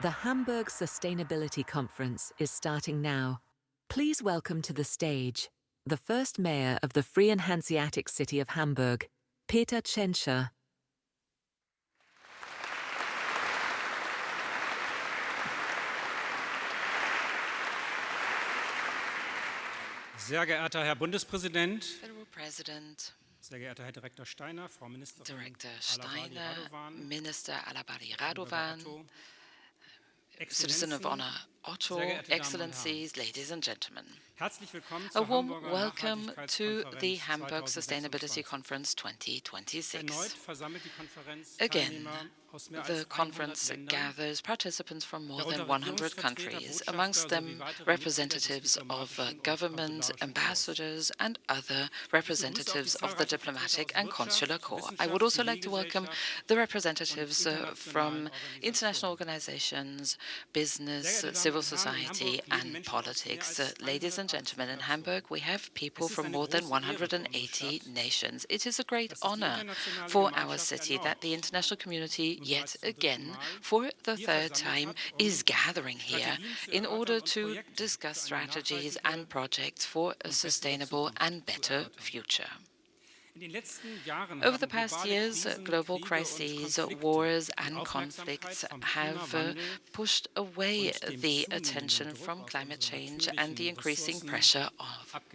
The Hamburg Sustainability Conference is starting now. Please welcome to the stage the first mayor of the free and Hanseatic city of Hamburg, Peter Tschentscher. Sehr geehrter Herr Bundespräsident, Federal President, sehr geehrter Herr Direktor Steiner, Frau Ministerin Director Alabali, Steiner, Radovan, Minister Alabali Radovan, Citizen of Exzellenzen, Honor Otto, sehr geehrte Damen und Excellencies, ladies and gentlemen. Herzlich willkommen A zur warm Hamburger welcome to the Nachhaltigkeitskonferenz Hamburg Sustainability 2026. Conference Erneut 2026. versammelt die Konferenz Again, Teilnehmer aus mehr the als 100 conference Ländern, gathers participants from more than darunter 100 Regierungsvertreter, countries, Botschafter amongst sowie them weitere Mitglieder des representatives of diplomatischen und government, konsularischen Korps. ambassadors, and other Ich begrüße auch die representatives of the zahlreichen Vertreter diplomatic aus and consular Wirtschaft, corps. I would Wissenschaft, also like to welcome Zivilgesellschaft the und representatives from internationalen international Organisationen. organizations, Sehr business, geehrte Damen civil und Herren, in society, Hamburg leben and Menschen aus mehr politics. als Ladies and 180 gentlemen, in Nationen. Hamburg we have people Es ist from eine more than große Ehre für unsere 180 Stadt, nations. It is a great dass sich die honor internationale for our Gemeinschaft city that the erneut international community nun yet bereits zum dritten again, Mal for the hier third versammelt time, hat, is gathering here Strategien zu in erörtern order und to Projekte discuss für eine strategies nachhaltige and projects for a und bessere sustainable Zukunft and zu better erörtern. future. In den letzten Jahren Over the haben past globale years, Krisen, global Kriege und crises, Konflikte wars, die and Aufmerksamkeit conflicts vom have Klimawandel pushed away und dem the zunehmenden attention Druck from aus climate unseren change and the natürlichen increasing Ressourcen pressure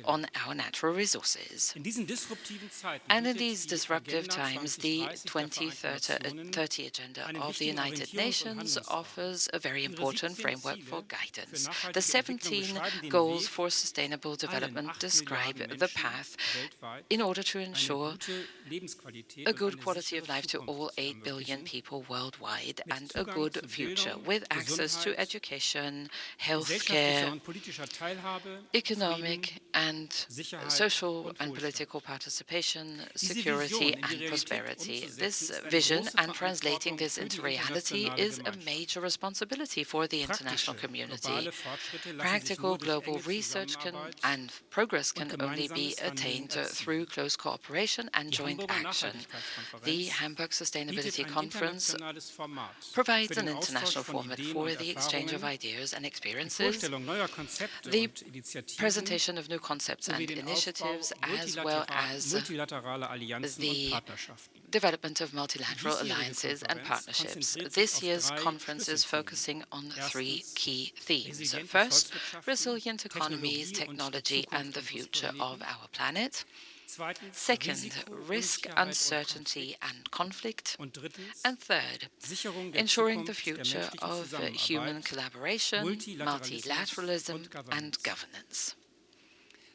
on abgelenkt. our natural resources. In diesen disruptiven Zeiten And in bietet these die disruptive Agenda times, the 2030 der Vereinten Nationen 2030 agenda einen of the wichtigen United Orientierungs- und Nations Handlungsrahmen. offers a very Ihre important 17 framework for Ziele für guidance. The nachhaltige Entwicklung 17 beschreiben den goals Weg, for sustainable allen development 8 describe Milliarden the Menschen path weltweit in order to eine ensure gute Lebensqualität a und good eine quality sichere of life to all Zukunft zu 8 billion ermöglichen, people worldwide mit and a Zugang good zu future Bildung, with access to Gesundheit, education, gesellschaftlicher healthcare, und politischer Teilhabe, Frieden, economic and Sicherheit social und and Wohlstand. political participation, Diese security Vision in die and Realität prosperity. umzusetzen, This ist eine vision große and translating Verantwortung this für die into reality internationale is a Gemeinschaft. major responsibility for the international Praktische, community. globale Fortschritte lassen sich Practical nur durch global enge research Zusammenarbeit and progress und can only be gemeinsames Handeln attained through erzielen. close cooperation and Die joint Hamburger action. The Nachhaltigkeitskonferenz Hamburg bietet Sustainability ein Conference internationales Format für provides an den Austausch international von format Ideen for und the exchange of Erfahrungen, ideas and die experiences, Vorstellung neuer Konzepte the und Initiativen presentation of new concepts sowie and den Aufbau initiatives, as well as multilateraler Allianzen und the Partnerschaften. development of Die multilateral diesjährige alliances and Konferenz partnerships. konzentriert sich This auf year's 3 conference is Schlüsselthemen. focusing on 3 Erstens, key themes. resiliente First, Volkswirtschaften, resilient economies, Technologie und die technology, and Zukunft the unseres future of Planeten. our planet. Zweitens, Second, Risiko, risk, Unsicherheit und uncertainty, Konflikt. and conflict. Und drittens, And third, Sicherung der ensuring the Zukunft der future menschlichen of human Zusammenarbeit, collaboration, Multilateralismus multilateralism, und and Governance. governance.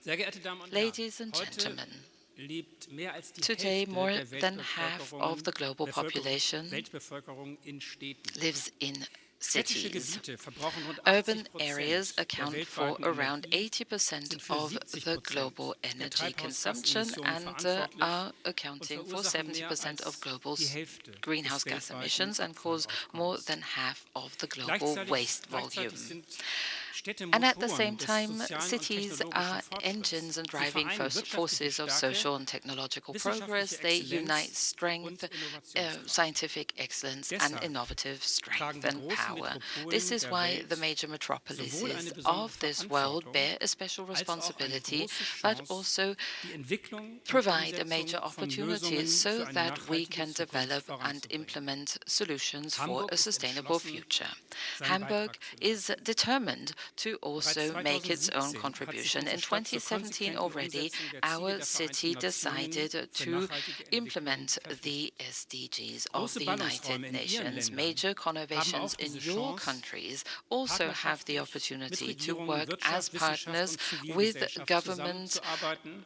Sehr geehrte Damen und Herren, Ladies and heute gentlemen, lebt mehr als die today Hälfte more der than half of the global population Weltbevölkerung in Städten. lives in Städtische cities. Gebiete verbrauchen rund Urban 80% areas der account for weltweiten around Energie, 80% sind für of 70% the global der energy consumption Treibhausgasemissionen and verantwortlich are und accounting for verursachen mehr 70% of als global die Hälfte greenhouse des gas weltweiten emissions and cause more Abfallaufkommens. than half of the global Gleichzeitig waste volume. sind Städte And at the Motoren same des time, sozialen und cities technologischen are Fortschritts. engines and Sie driving vereinen forces wirtschaftliche of Stärke, social and technological wissenschaftliche progress. They unite Exzellenz strength, und Innovationskraft. scientific excellence, and Deshalb innovative tragen strength die and großen power. Metropolen This is der why Welt the major sowohl metropolises eine besondere of this world Verantwortung bear a special als auch eine responsibility, große but Chance, also die Entwicklung und provide a Umsetzung major von opportunity Lösungen so für eine that we nachhaltige can Zukunft develop and voranzubringen. implement solutions for Hamburg a ist sustainable entschlossen, future. seinen Hamburg Beitrag zu is leisten. determined to Bereits also make its own 2017 hat sich contribution. unsere In Stadt zur 2017 konsequenten already, Umsetzung der Ziele our der city Vereinten Nationen decided für to nachhaltige Entwicklung implement verpflichtet. the SDGs of Große the United Ballungsräume in Ihren Nations. Ländern Major haben conurbations auch in diese your Chance, countries also have the partnerschaftlich mit opportunity to Regierungen, work as Wirtschaft, Wissenschaft partners und with Zivilgesellschaft government, zusammenzuarbeiten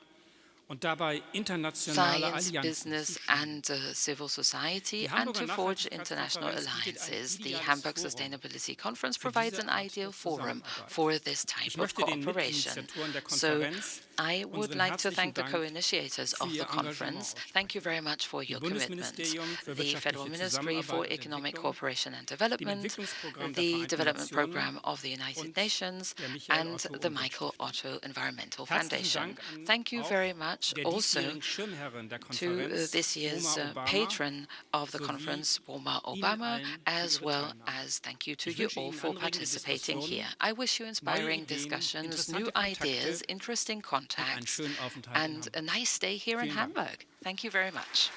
und dabei internationale science, Allianzen business, zu schmieden. and civil society, Die and Hamburger to forge international Nachhaltigkeitskonferenz bietet ein alliances. The ideales Hamburg Forum Sustainability Conference für provides diese an Art ideal der forum Zusammenarbeit. for this Ich type of möchte den cooperation. Mitinitiatoren der So Konferenz I would unseren like to thank herzlichen the Dank co-initiators für of the Ihr Engagement conference. aussprechen. Thank you very much for Dem your commitment. Bundesministerium für The Federal wirtschaftliche Ministry for Zusammenarbeit und Economic Entwicklung, Cooperation and dem Development, Entwicklungsprogramm der the Vereinten Development Nationen Program of the United und Nations, der Michael and Otto the Michael Umweltstiftung. Otto Environmental Herzlichen Foundation. Dank an Thank you auch very much der also diesjährigen Schirmherrin der to Konferenz, this year's Oma Obama, patron of the sowie conference, Boma Ihnen Obama, allen für as Ihre well Teilnahme. as thank you to Ich you wünsche all Ihnen for anregende participating here. Diskussionen, I wish you neue inspiring Ideen, discussions, interessante new Kontakte ideas, interesting und einen contacts, schönen Aufenthalt in and a Hamburg. nice stay here in Vielen Dank. Hamburg. Thank you very much.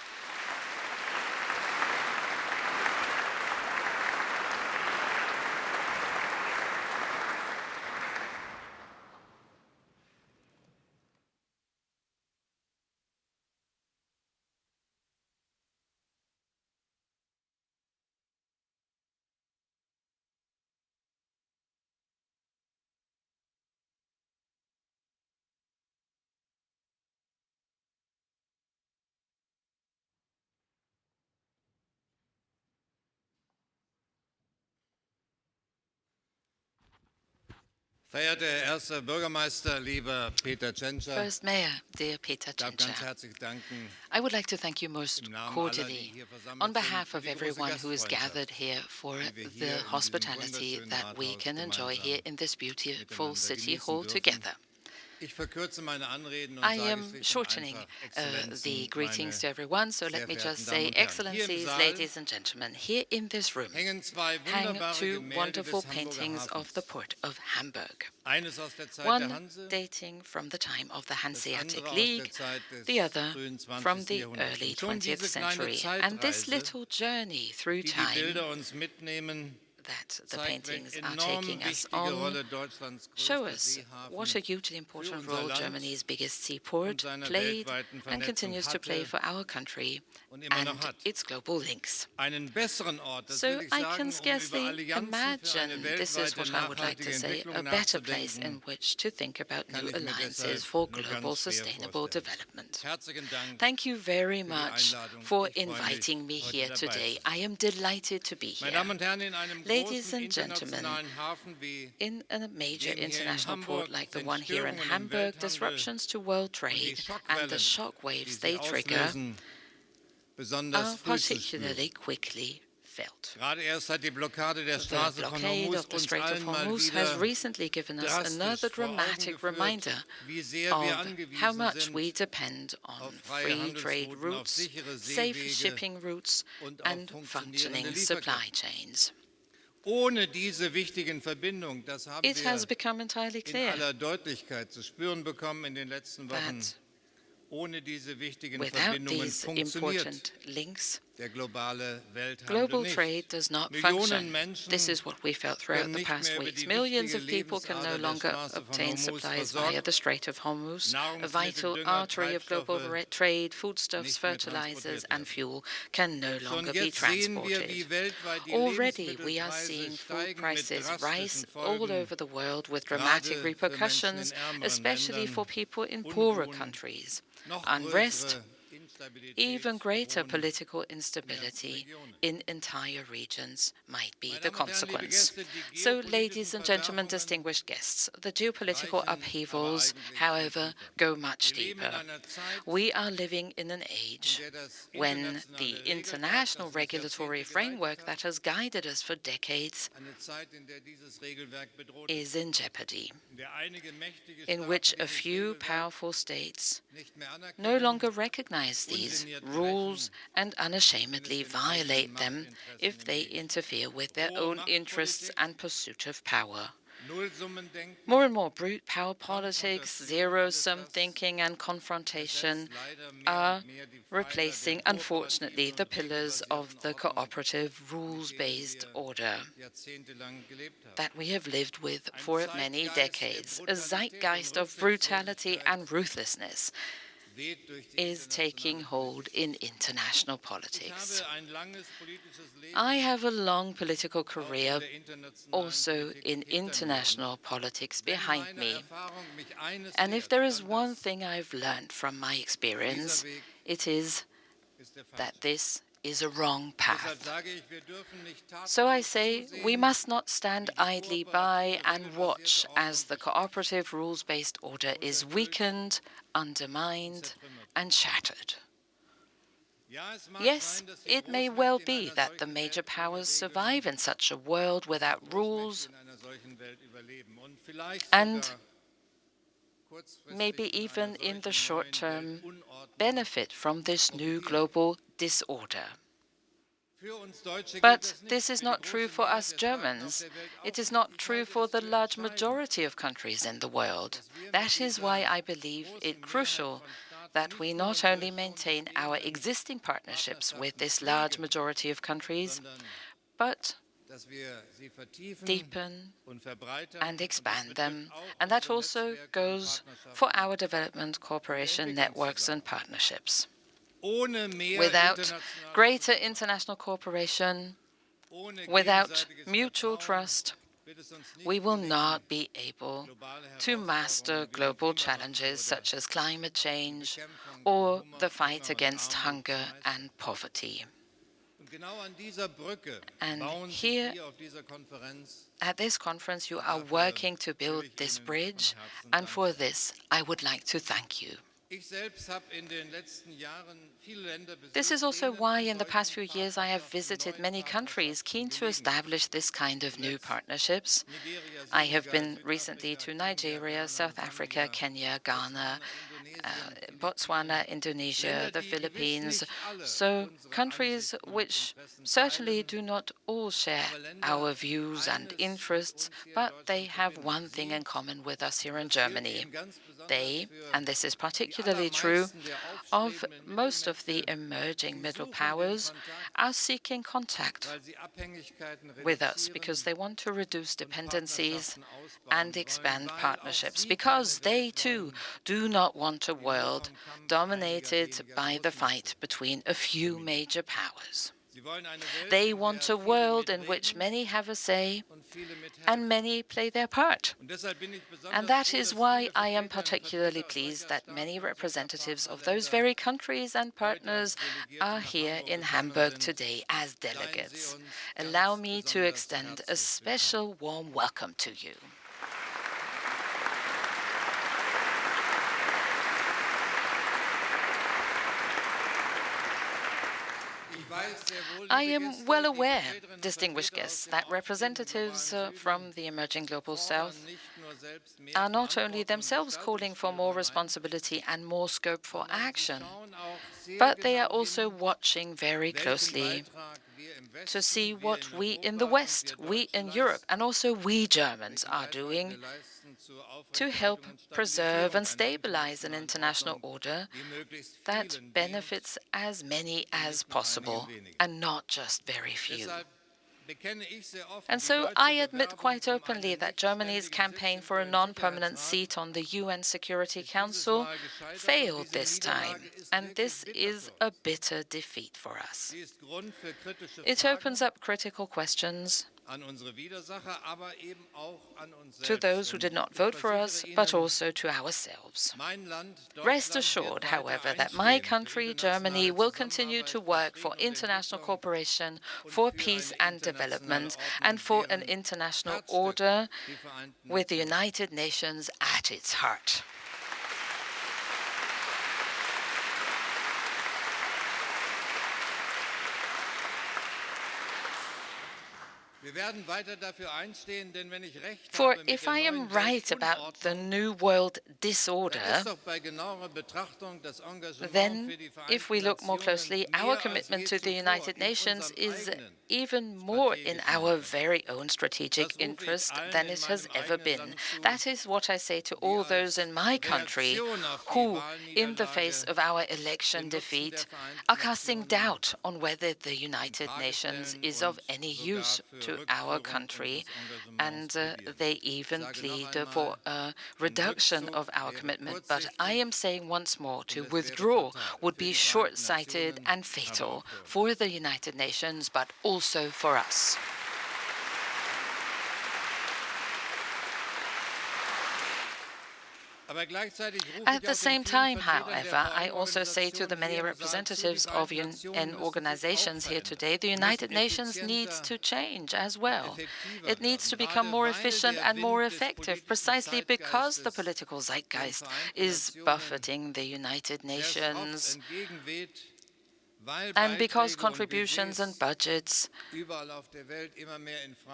Verehrter Herr Erster Bürgermeister, lieber Peter Tschentscher, First Mayor, dear Peter ich darf ganz Tschentscher, herzlich danken I would like to thank you most im Namen aller, die cordially hier versammelt on sind, behalf für of die große everyone who is gathered Gastfreundschaft, here for die wir hier the in diesem hospitality wunderschönen that we Rathaus can enjoy here gemeinsam in this beautiful miteinander city genießen hall dürfen. together. Ich verkürze meine Anreden und I sage am schlicht und shortening einfach, the Exzellenzen, greetings to meine everyone, so sehr let me verehrten just Damen say, und Herren. Hier im Excellencies, Saal ladies and gentlemen, here in this room hängen zwei hang wunderbare two Gemälde wonderful des Hamburger paintings of the Hafens. port of Hamburg. Eines aus der Zeit der One Hanse, dating from the time of the das Hanseatic andere aus League, der Zeit des the other frühen from 20. the Jahrhunderts. early Und schon 20th diese kleine century. And this Zeitreise, little journey through die time Bilder uns mitnehmen, that the zeigt, paintings welche are enorm taking us wichtige on Rolle Deutschlands show größter us Seehafen what a hugely für important unser role Land Germany's biggest und seaport seine played weltweiten and continues to Vernetzung play hatte for our country und immer noch and hat. its global links. Einen besseren Ort, das So will ich I sagen, can über scarcely Allianzen für eine imagine, this is weltweite what I would like to nachhaltige say, Entwicklung a better place in nachzudenken, which to think about kann new ich mir alliances deshalb for nur global ganz schwer sustainable vorstellen. development. Herzlichen Dank Thank you very für die much Einladung. for Ich freue mich, inviting me heute here dabei today. zu sein. I am delighted to be here. Meine Damen und Herren, in einem Ladies großen and gentlemen, internationalen Hafen wie in a major dem hier in international port Hamburg like the sind one here in Störungen im Hamburg, Welthandel disruptions to world und die trade and the Schockwellen, die shockwaves sie they trigger auslösen, besonders are früh zu particularly spüren. quickly felt. Gerade erst hat die Blockade der The Straße von blockade Hormuz of the uns Strait of allen mal Hormuz has wieder recently given us drastisch another vor Augen dramatic geführt, reminder wie sehr wir of how angewiesen much we sind depend auf on freie free trade Handelsrouten, auf routes, sichere safe Seewege shipping routes, und auf and funktionierende functioning supply Lieferketten. chains. Ohne diese wichtigen Verbindungen, das haben It has wir become entirely in clear aller Deutlichkeit zu spüren bekommen in den letzten Wochen, that ohne diese wichtigen without Verbindungen these funktioniert important links, der globale Welthandel global nicht. trade does not Millionen function. Menschen This is what we felt throughout können the nicht past mehr über weeks. die Millions wichtige of people can no Lebensader der longer Straße von obtain Hormuz supplies via versorgt, the Strait of Hormuz, a Nahrungsmittel, vital Dünger, artery of global Treibstoffe trade, foodstuffs, nicht mehr fertilizers, transportiert and werden. fuel can no Schon longer be jetzt sehen wir, transported. wie weltweit die Already, we are Lebensmittelpreise seeing food steigen mit prices rise drastischen all Folgen, over the world with gerade dramatic für Menschen in repercussions, ärmeren especially for Ländern. people in poorer Unruhen, countries. noch Unrest, größere Instabilität even greater drohen political in ganzen instability Regionen. in entire regions might be Meine the Damen und Herren, liebe consequence. Gäste, die So, geopolitischen ladies and gentlemen, Verwerfungen distinguished guests, the geopolitical reichen aber upheavals, eigentlich however, viel tiefer. go much Wir leben in deeper. einer Zeit, We are living in an age in der das when internationale the Regelwerk, international das uns regulatory Jahrzehnte framework geleitet that hat, has guided us for decades eine Zeit, in der dieses Regelwerk bedroht is in jeopardy, in der einige mächtige in Staaten which a dieses few Regelwerk powerful states nicht mehr no anerkennen, longer recognize these ungeniert rules brechen, and unashamedly wenn es den eigenen violate them Machtinteressen if they entgegensteht. interfere with their Rohe own interests Machtpolitik, and pursuit of power. Nullsummendenken, More and more brute power politics, Konfrontation, zero-sum alles das thinking and confrontation ersetzt leider mehr are und mehr die Pfeiler replacing, der unfortunately, kooperativen the und pillars of regelbasierten the Ordnung, cooperative, mit denen rules-based wir order jahrzehntelang gelebt haben. that we have lived with Ein for many Zeitgeist der decades. A Brutalität und zeitgeist of brutality Rücksichtslosigkeit and ruthlessness weht durch die is taking internationale hold Politik. in international Ich politics. habe ein langes politisches Leben I have a long political auch in career der internationalen also Politik in hinter mir. international politics Wenn behind meine me. Erfahrung mich eines And if lehrt, there is dann one das, thing I've learned from my experience, dieser Weg it is ist der that falsche. this is a wrong path. Deshalb sage ich, wir dürfen nicht So I tatenlos say we zusehen, must not stand wie die idly by kooperative, and watch regelbasierte as the Ordnung cooperative rules-based order is weakened, undermined, and shattered. Ja, es mag Yes, sein, dass die it may well Großmächte in be einer that the solchen major Welt ohne powers Regeln, survive in such a world without rules Großmächte in einer solchen Welt überleben und vielleicht and sogar kurzfristig maybe von einer even in the solchen short neuen term Weltunordnung benefit from this new profitieren. global disorder. Für uns Deutsche gilt But das nicht. this is Für die not true große for Mehrheit us der Staaten auf Germans. der Welt It auch is nicht. not Ich true halte for es the für large entscheidend, majority of countries in the world. dass wir mit That is why dieser I believe it großen Mehrheit crucial von Staaten that we nicht nur not unsere only schon maintain our bestehenden existing partnerships with Partnerschaften this large pflegen, majority of countries, sondern but dass wir sie vertiefen deepen und verbreitern. and Und das expand betrifft them. auch And that unsere also Netzwerke und goes for Partnerschaften our development cooperation in der networks and Entwicklungszusammenarbeit. partnerships. Ohne mehr Without internationale greater Zusammenarbeit, international cooperation, ohne without gegenseitiges mutual Vertrauen trust, wird es uns we nicht will gelingen, not be able globale to master Herausforderungen wie den global Klimawandel challenges oder such as climate die change Bekämpfung von or the Hunger fight und against Armut zu hunger meistern. and poverty. Und genau an dieser Brücke And bauen Sie here hier auf dieser Konferenz. at this conference, you are Dafür working to will build ich this Ihnen von bridge, Herzen and for danken. this, I would like to thank you. Ich selbst habe in den letzten Jahren viele Länder This is besucht, also denen why an in the past few solchen years I have Partnerschaften, visited neuen many countries keen Partnerschaften to gelegen establish this kind of new ist. partnerships. Nigeria, I have Senegal, been recently Südafrika, to Kenia, Nigeria, Ghana, South Africa, Sambia, Kenya, Ghana, Botswana, Botswana, Indonesien, Philippinen. Indonesia, Länder, the die gewiss Philippines. nicht alle So unsere countries Ansichten und which Interessen certainly teilen, do not all share aber Länder, our die views and eines mit interests, uns hier in but they Deutschland have verbindet. one thing Sie, in common with us here und in das gilt Germany. eben ganz besonders They, für and this is die particularly true allermeisten der of aufstrebenden most of the Mittelmächte, emerging sie middle suchen den powers, Kontakt, are seeking contact weil sie Abhängigkeiten with us because reduzieren they want to reduce und dependencies Partnerschaften and ausbauen wollen, expand weil auch partnerships sie keine because they Welt too wollen, do not want a die nur world vom Kampf einiger dominated weniger by the Großmächte fight between a few dominiert. major powers. Sie wollen eine Welt, They in want der a viele world in which mitreden many have a say und viele and mithelfen. many play their part. Und deshalb bin ich And besonders that froh, is dass why viele I am Vertreterinnen und particularly Vertreter pleased solcher that many Staaten und solcher representatives of those Partnerländer very countries and heute als partners Delegierte are nach here Hamburg in gekommen Hamburg sind. today as Seien Sie delegates. uns Allow ganz me to besonders extend a herzlich willkommen. special warm welcome to you. Ich weiß sehr wohl, I liebe am Gäste, well die aware, Vertreterinnen und distinguished Vertreter aus guests, dem that aufstrebenden representatives globalen Süden from the emerging global fordern south nicht nur selbst mehr are not only Verantwortung und themselves calling for more Gestaltungsspielraum ein, responsibility and more scope for sondern sie action, schauen auch sehr but they are genau also hin, watching very welchen closely Beitrag wir im to see Westen, wir what in we in the Europa und West, wir we Deutsche in Europe, leisten, and also we Germans welchen are Beitrag wir doing leisten zur to Aufrechterhaltung help und preserve Stabilisierung and einer stabilize an internationalen international Ordnung, order die möglichst that vielen dient benefits as many und as nicht nur einigen possible wenigen. and not just very few. Deshalb bekenne ich sehr offen, And die so deutsche I admit Bewerbung quite openly einen that Germany's nichtständigen Sitz campaign im for a non-permanent UN-Sicherheitsrat seat on the UN Security ist dieses Council Mal gescheitert und failed diese this time, Niederlage ist and wirklich this bitter is für a uns. bitter defeat for us. Sie ist Grund für kritische It opens Fragen up critical questions an unsere Widersacher, aber eben auch an uns to selbst. those who Und did not ich vote for versichere us, but Ihnen, also to ourselves. mein Land, Rest Deutschland, assured, wird weiter however, that my einstehen für country, Germany, internationale will continue to Zusammenarbeit, für work for Frieden und international Entwicklung cooperation, und for für peace eine and internationale development, and Ordnung, for an deren international Herzstück order die Vereinten with the Nationen sind. United Nations at its heart. Wir werden weiter dafür einstehen, denn wenn ich recht For habe mit if der I am neuen right about the Weltunordnung, New World dann disorder, ist doch bei genauerer Betrachtung das Engagement then für die if we Vereinten look more Nationen closely, our mehr als commitment je to the zuvor United in Nations unserem is eigenen even more in strategischen our Interesse. very own strategic Das rufe ich interest allen than in it has meinem ever eigenen been. Land zu, That is what I say to die all those als in my country Reaktion auf die who, in the face Wahlniederlage of our election den Nutzen der defeat, Vereinten are casting Nationen doubt on whether the in United Frage Nations stellen is und of any sogar use für to our Rückführung country, unseres Engagements and plädieren. they Ich even sage noch plead einmal, for a ein reduction Rückzug of our wäre commitment. But I kurzsichtig am saying once more, und to es wäre withdraw fatal would für be die Vereinten short-sighted Nationen, and aber fatal auch für uns. for the United Nations, but also for us. At the same time, however, I also say to the many representatives of UN organizations here today, the United Nations needs to change as well. It needs to become more efficient and more effective, precisely because the political zeitgeist is buffeting the United Nations and because contributions and budgets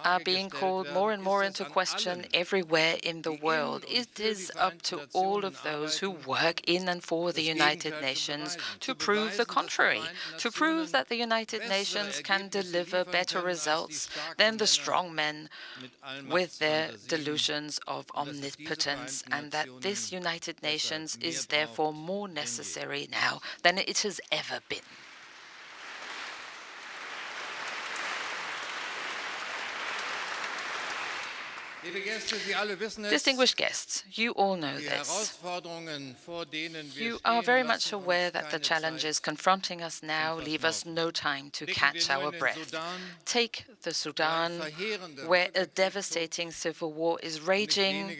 are being called more and more into question everywhere in the world. It is up to all of those who work in and for the United Nations to prove the contrary, to prove that the United Nations can deliver better results than the strongmen with their delusions of omnipotence, and that this United Nations is therefore more necessary now than it has ever been. Distinguished guests, you all know this. You are very much aware that the challenges confronting us now leave us no time to catch our breath. Take the Sudan, where a devastating civil war is raging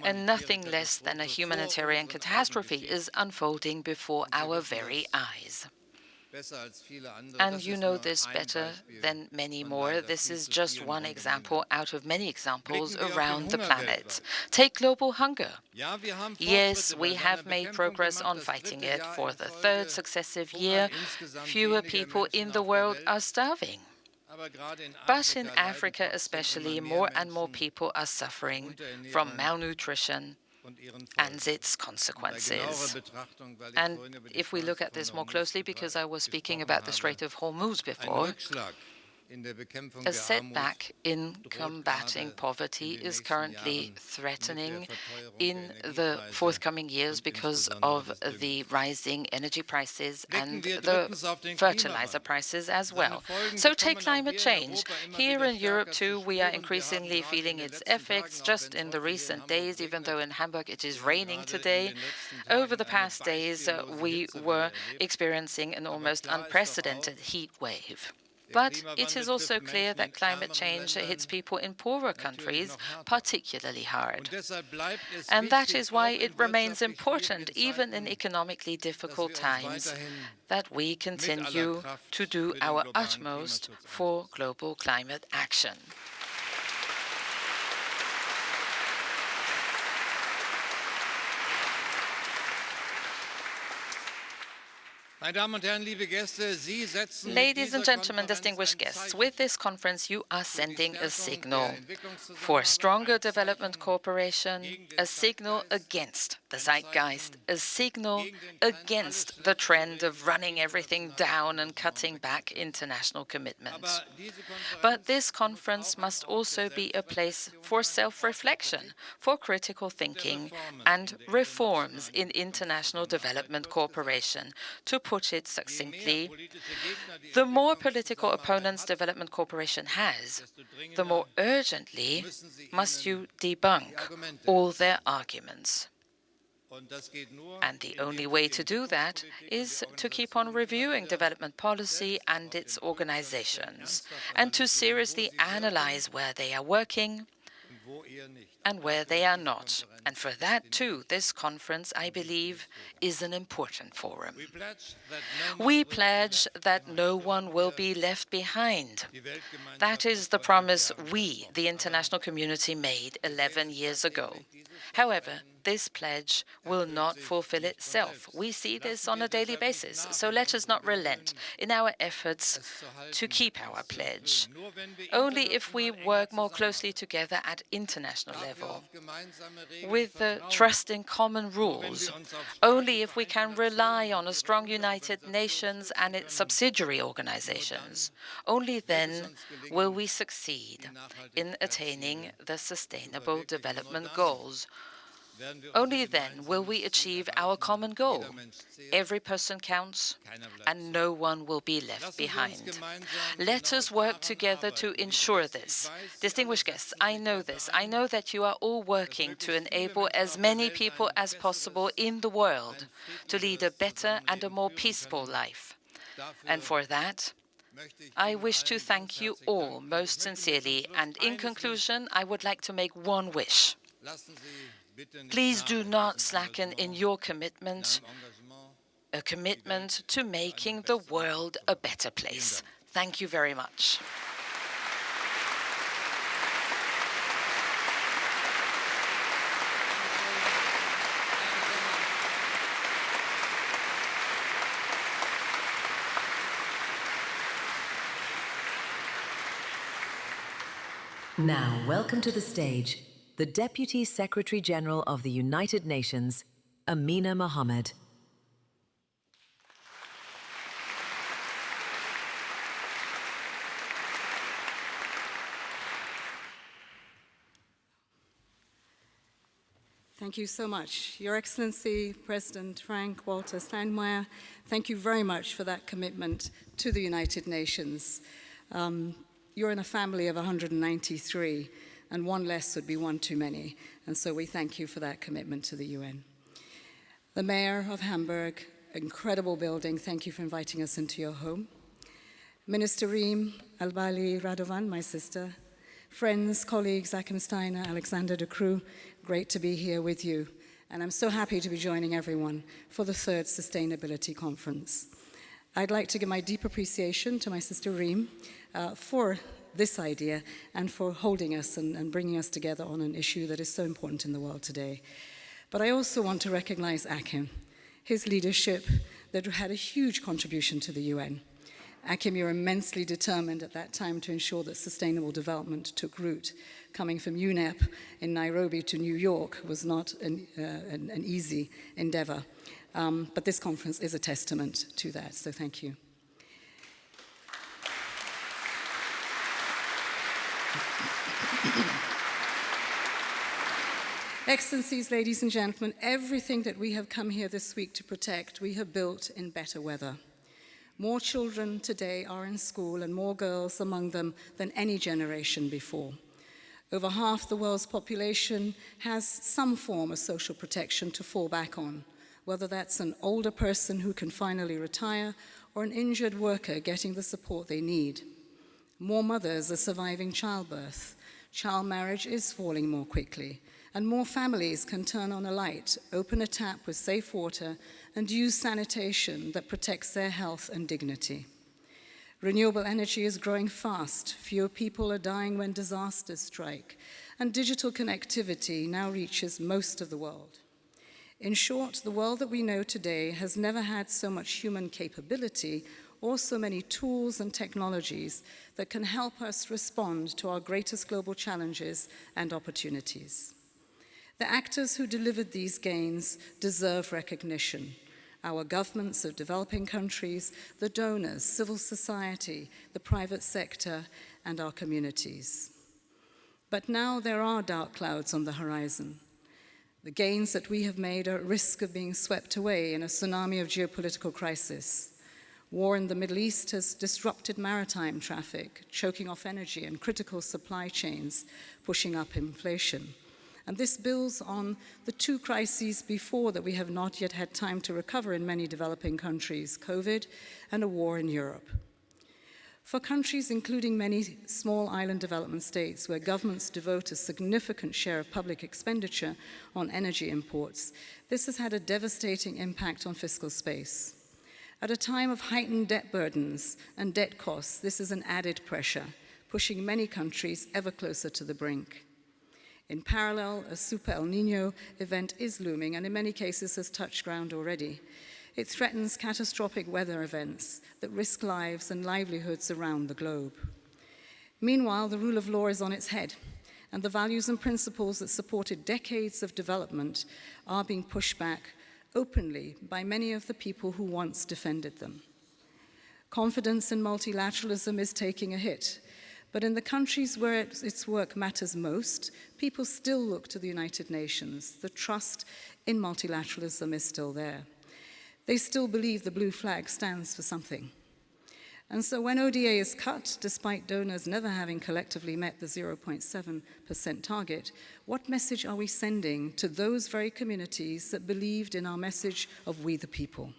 and nothing less than a humanitarian catastrophe is unfolding before our very eyes. And you know this better than many more. This is just one example out of many examples around the planet. Take global hunger. Yes, we have made progress on fighting it. For the third successive year, fewer people in the world are starving. But in Africa especially, more and more people are suffering from malnutrition and its consequences. And if we look at this more closely, because I was speaking about the Strait of Hormuz before, a setback in combating poverty is currently threatening in the forthcoming years because of the rising energy prices and the fertilizer prices as well. So take climate change. Here in Europe too, we are increasingly feeling its effects. Just in the recent days, even though in Hamburg it is raining today, over the past days we were experiencing an almost unprecedented heat wave. But it is also clear that climate change hits people in poorer countries particularly hard. And that is why it remains important, even in economically difficult times, that we continue to do our utmost for global climate action. Ladies and gentlemen, distinguished guests, with this conference you are sending a signal for stronger development cooperation, a signal against the zeitgeist, a signal against the trend of running everything down and cutting back international commitments. But this conference must also be a place for self-reflection, for critical thinking and reforms in international development cooperation. To put it succinctly, the more political opponents development cooperation has, the more urgently must you debunk all their arguments. And the only way to do that is to keep on reviewing development policy and its organizations, and to seriously analyze where they are working and where they are not. And for that, too, this conference, I believe, is an important forum. We pledge that no one will be left behind. That is the promise we, the international community, made 11 years ago. However, this pledge will not fulfill itself. We see this on a daily basis, so let us not relent in our efforts to keep our pledge. Only if we work more closely together at international level, with trust in common rules, only if we can rely on a strong United Nations and its subsidiary organizations, only then will we succeed in attaining the Sustainable Development Goals. Only then will we achieve our common goal. Every person counts, and no one will be left behind. Let us work together to ensure this. Distinguished guests, I know this. I know that you are all working to enable as many people as possible in the world to lead a better and a more peaceful life. And for that, I wish to thank you all most sincerely. And in conclusion, I would like to make one wish. Please do not slacken in your commitment, a commitment to making the world a better place. Thank you very much. Now, welcome to the stage, the Deputy Secretary General of the United Nations, Amina Mohammed. Thank you so much. Your Excellency, President Frank Walter Steinmeier, thank you very much for that commitment to the United Nations. You're in a family of 193, and one less would be one too many, and so we thank you for that commitment to the UN. The Mayor of Hamburg, incredible building, thank you for inviting us into your home. Minister Reem, Alabali, Radovan, my sister, friends, colleagues, Achim, Steiner, Alexander de Croo, great to be here with you, and I'm so happy to be joining everyone for the third Sustainability Conference. I'd like to give my deep appreciation to my sister Reem for this idea and for holding us and bringing us together on an issue that is so important in the world today. But I also want to recognize Achim, his leadership that had a huge contribution to the UN. Achim, you're immensely determined at that time to ensure that sustainable development took root. Coming from UNEP in Nairobi to New York was not an easy endeavor. But this conference is a testament to that, so thank you. Excellencies, ladies and gentlemen, everything that we have come here this week to protect, we have built in better weather. More children today are in school and more girls among them than any generation before. Over half the world's population has some form of social protection to fall back on, whether that's an older person who can finally retire or an injured worker getting the support they need. More mothers are surviving childbirth. Child marriage is falling more quickly, and more families can turn on a light, open a tap with safe water, and use sanitation that protects their health and dignity. Renewable energy is growing fast, fewer people are dying when disasters strike, and digital connectivity now reaches most of the world. In short, the world that we know today has never had so much human capability or so many tools and technologies that can help us respond to our greatest global challenges and opportunities. The actors who delivered these gains deserve recognition. Our governments of developing countries, the donors, civil society, the private sector, and our communities. But now there are dark clouds on the horizon. The gains that we have made are at risk of being swept away in a tsunami of geopolitical crisis. War in the Middle East has disrupted maritime traffic, choking off energy and critical supply chains, pushing up inflation. And this builds on the two crises before that we have not yet had time to recover in many developing countries, COVID and a war in Europe. For countries, including many small island development states where governments devote a significant share of public expenditure on energy imports, this has had a devastating impact on fiscal space. At a time of heightened debt burdens and debt costs, this is an added pressure, pushing many countries ever closer to the brink. In parallel, a super El Niño event is looming and in many cases has touched ground already. It threatens catastrophic weather events that risk lives and livelihoods around the globe. Meanwhile, the rule of law is on its head, and the values and principles that supported decades of development are being pushed back openly by many of the people who once defended them. Confidence in multilateralism is taking a hit, but in the countries where its work matters most, people still look to the United Nations. The trust in multilateralism is still there. They still believe the blue flag stands for something. And so when ODA is cut, despite donors never having collectively met the 0.7% target, what message are we sending to those very communities that believed in our message of we the people?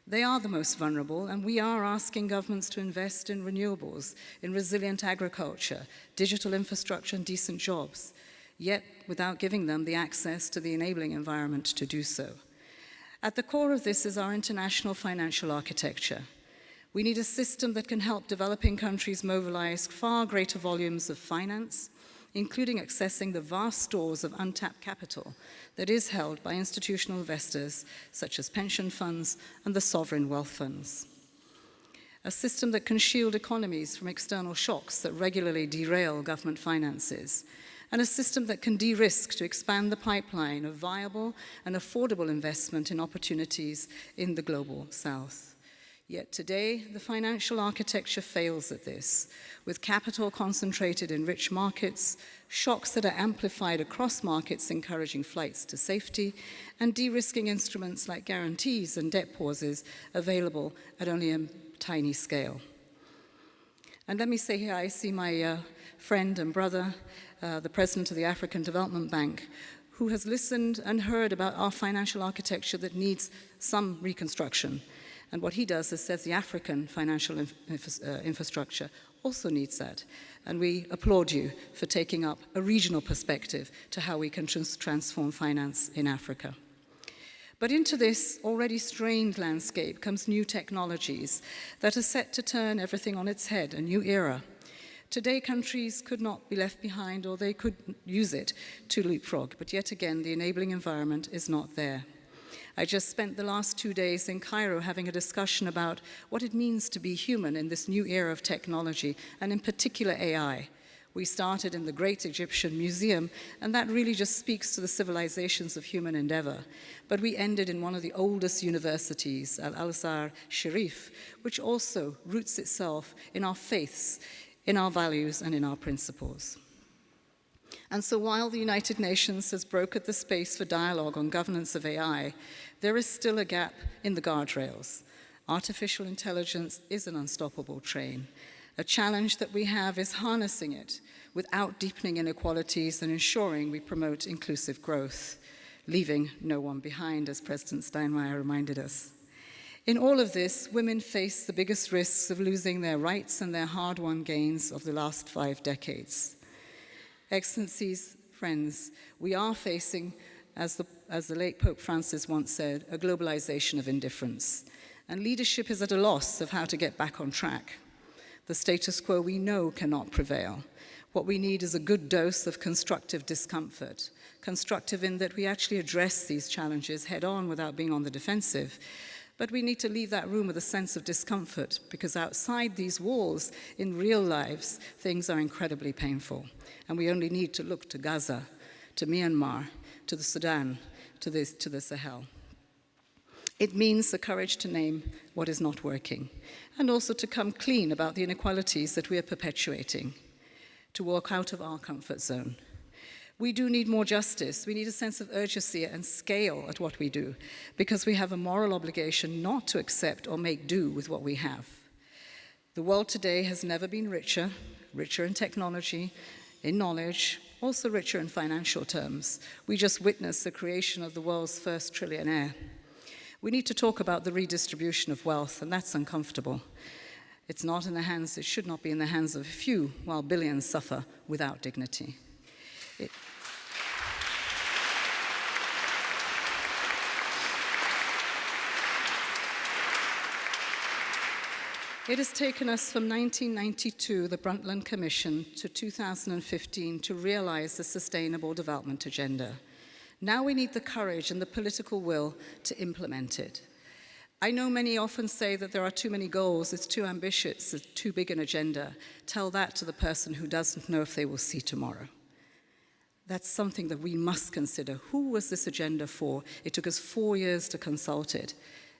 They are the most vulnerable, and we are asking governments to invest in renewables, in resilient agriculture, digital infrastructure, and decent jobs. yet without giving them the access to the enabling environment to do so. At the core of this is our international financial architecture. We need a system that can help developing countries mobilize far greater volumes of finance, including accessing the vast stores of untapped capital that is held by institutional investors such as pension funds and the sovereign wealth funds. A system that can shield economies from external shocks that regularly derail government finances, and a system that can de-risk to expand the pipeline of viable and affordable investment in opportunities in the global south. Yet today, the financial architecture fails at this, with capital concentrated in rich markets, shocks that are amplified across markets encouraging flights to safety, and de-risking instruments like guarantees and debt pauses available at only a tiny scale. And let me say here, I see my friend and brother, the president of the African Development Bank, who has listened and heard about our financial architecture that needs some reconstruction. And what he does is says the African financial infrastructure also needs that. And we applaud you for taking up a regional perspective to how we can transform finance in Africa. But into this already strained landscape comes new technologies that are set to turn everything on its head, a new era. Today, countries could not be left behind, or they could use it to leapfrog, but yet again, the enabling environment is not there. I just spent the last 2 days in Cairo having a discussion about what it means to be human in this new era of technology, and in particular AI. We started in the Great Egyptian Museum, and that really just speaks to the civilizations of human endeavor. But we ended in one of the oldest universities, Al-Azhar Sharif, which also roots itself in our faiths, in our values, and in our principles. And so while the United Nations has brokered the space for dialogue on governance of AI, there is still a gap in the guardrails. Artificial intelligence is an unstoppable train. A challenge that we have is harnessing it without deepening inequalities and ensuring we promote inclusive growth, leaving no one behind, as President Steinmeier reminded us. In all of this, women face the biggest risks of losing their rights and their hard-won gains of the last 5 decades. Excellencies, friends, we are facing, as the late Pope Francis once said, a globalization of indifference. And leadership is at a loss of how to get back on track. The status quo we know cannot prevail. What we need is a good dose of constructive discomfort, constructive in that we actually address these challenges head on without being on the defensive. But we need to leave that room with a sense of discomfort, because outside these walls, in real lives, things are incredibly painful. And we only need to look to Gaza, to Myanmar, to the Sudan, to the Sahel. It means the courage to name what is not working, and also to come clean about the inequalities that we are perpetuating, to walk out of our comfort zone. We do need more justice. We need a sense of urgency and scale at what we do, because we have a moral obligation not to accept or make do with what we have. The world today has never been richer, richer in technology, in knowledge, also richer in financial terms. We just witnessed the creation of the world's first trillionaire. We need to talk about the redistribution of wealth, and that's uncomfortable. It should not be in the hands of a few, while billions suffer without dignity. It has taken us from 1992, the Brundtland Commission, to 2015 to realize the Sustainable Development Agenda. Now we need the courage and the political will to implement it. I know many often say that there are too many goals, it's too ambitious, it's too big an agenda. Tell that to the person who doesn't know if they will see tomorrow. That's something that we must consider. Who was this agenda for? It took us 4 years to consult it.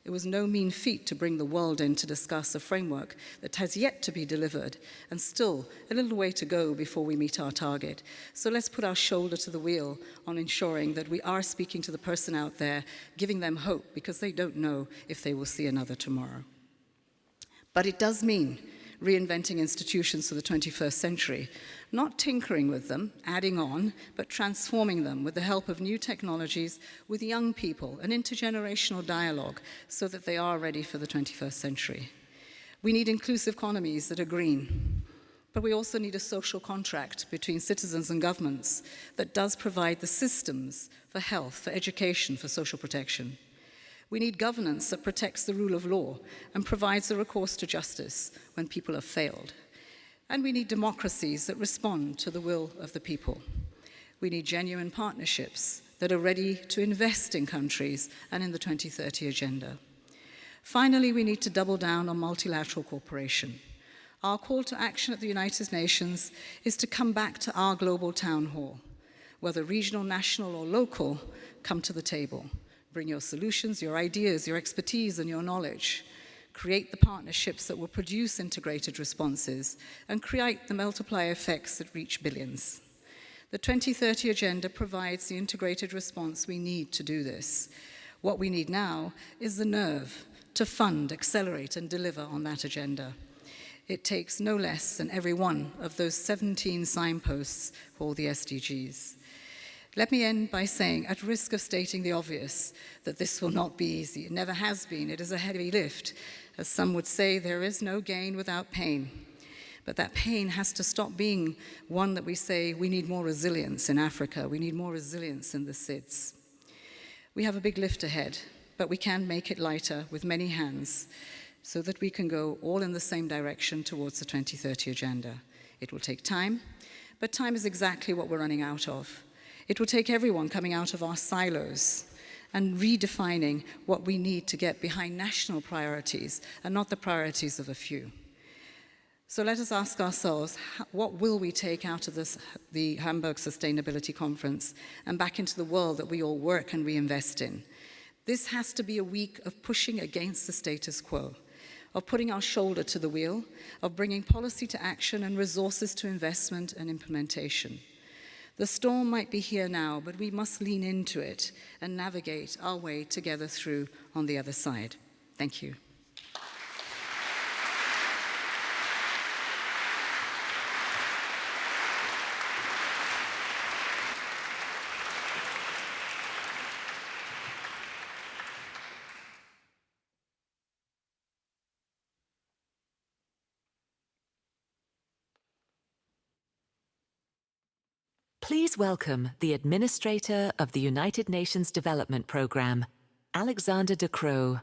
It was no mean feat to bring the world in to discuss a framework that has yet to be delivered, and still a little way to go before we meet our target. So let's put our shoulder to the wheel on ensuring that we are speaking to the person out there, giving them hope, because they don't know if they will see another tomorrow. But it does mean reinventing institutions for the 21st century, not tinkering with them, adding on, but transforming them with the help of new technologies, with young people, an intergenerational dialogue, so that they are ready for the 21st century. We need inclusive economies that are green, But we also need a social contract between citizens and governments that does provide the systems for health, for education, for social protection. We need governance that protects the rule of law and provides a recourse to justice when people have failed. And we need democracies that respond to the will of the people. We need genuine partnerships that are ready to invest in countries and in the 2030 agenda. Finally, we need to double down on multilateral cooperation. Our call to action at the United Nations is to come back to our global town hall. Whether regional, national, or local, come to the table. Bring your solutions, your ideas, your expertise, and your knowledge. Create the partnerships that will produce integrated responses and create the multiplier effects that reach billions. The 2030 agenda provides the integrated response we need to do this. What we need now is the nerve to fund, accelerate, and deliver on that agenda. It takes no less than every one of those 17 signposts for all the SDGs. Let me end by saying, at risk of stating the obvious, that this will not be easy. It never has been. It is a heavy lift. As some would say, there is no gain without pain. But that pain has to stop being one that we say, we need more resilience in Africa, we need more resilience in the SIDS. We have a big lift ahead, but we can make it lighter with many hands so that we can go all in the same direction towards the 2030 agenda. It will take time, but time is exactly what we're running out of. It will take everyone coming out of our silos and redefining what we need to get behind national priorities and not the priorities of a few. So let us ask ourselves, what will we take out of the Hamburg Sustainability Conference and back into the world that we all work and reinvest in? This has to be a week of pushing against the status quo, of putting our shoulder to the wheel, of bringing policy to action and resources to investment and implementation. The storm might be here now, but we must lean into it and navigate our way together through on the other side. Thank you. Please welcome the Administrator of the United Nations Development Programme, Alexander de Croo.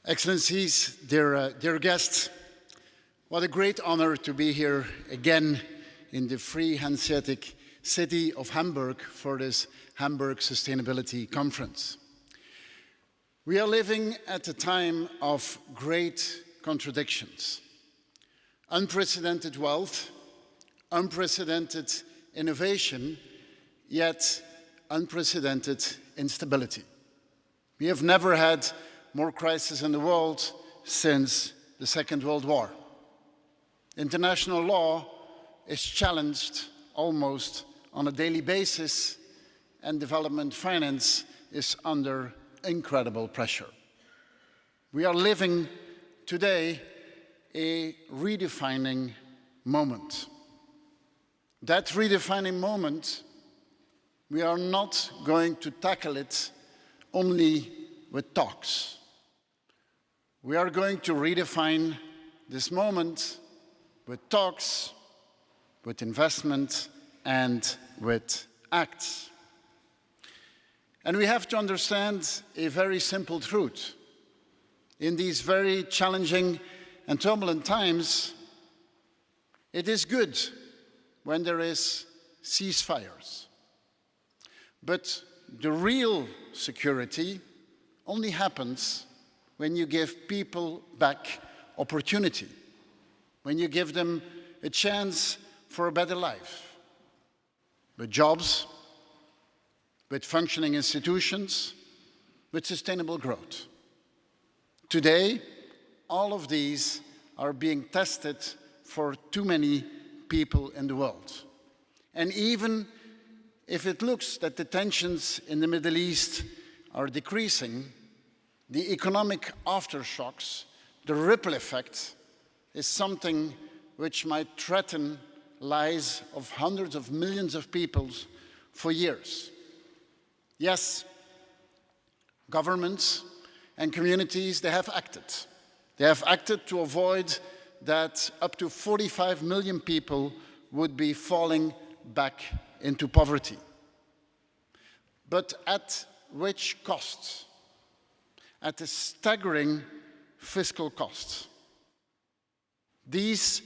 Excellencies, dear guests, what a great honor to be here again in the free Hanseatic city of Hamburg for this Hamburg Sustainability Conference. We are living at a time of great contradictions. Unprecedented wealth, unprecedented innovation, yet unprecedented instability. We have never had more crises in the world since the Second World War. International law is challenged almost on a daily basis, and development finance is under incredible pressure. We are living today a redefining moment. That redefining moment, we are not going to tackle it only with talks. We are going to redefine this moment with talks, with investment, and with acts. And we have to understand a very simple truth. In these very challenging and turbulent times, it is good when there is ceasefires. But the real security only happens when you give people back opportunity, when you give them a chance for a better life, with jobs, with functioning institutions, with sustainable growth. Today, all of these are being tested for too many people in the world. And even if it looks that the tensions in the Middle East are decreasing, the economic aftershocks, the ripple effect, is something which might threaten lives of hundreds of millions of people for years. Yes, governments and communities, they have acted. They have acted to avoid that up to 45 million people would be falling back into poverty. But at which cost? At a staggering fiscal cost. These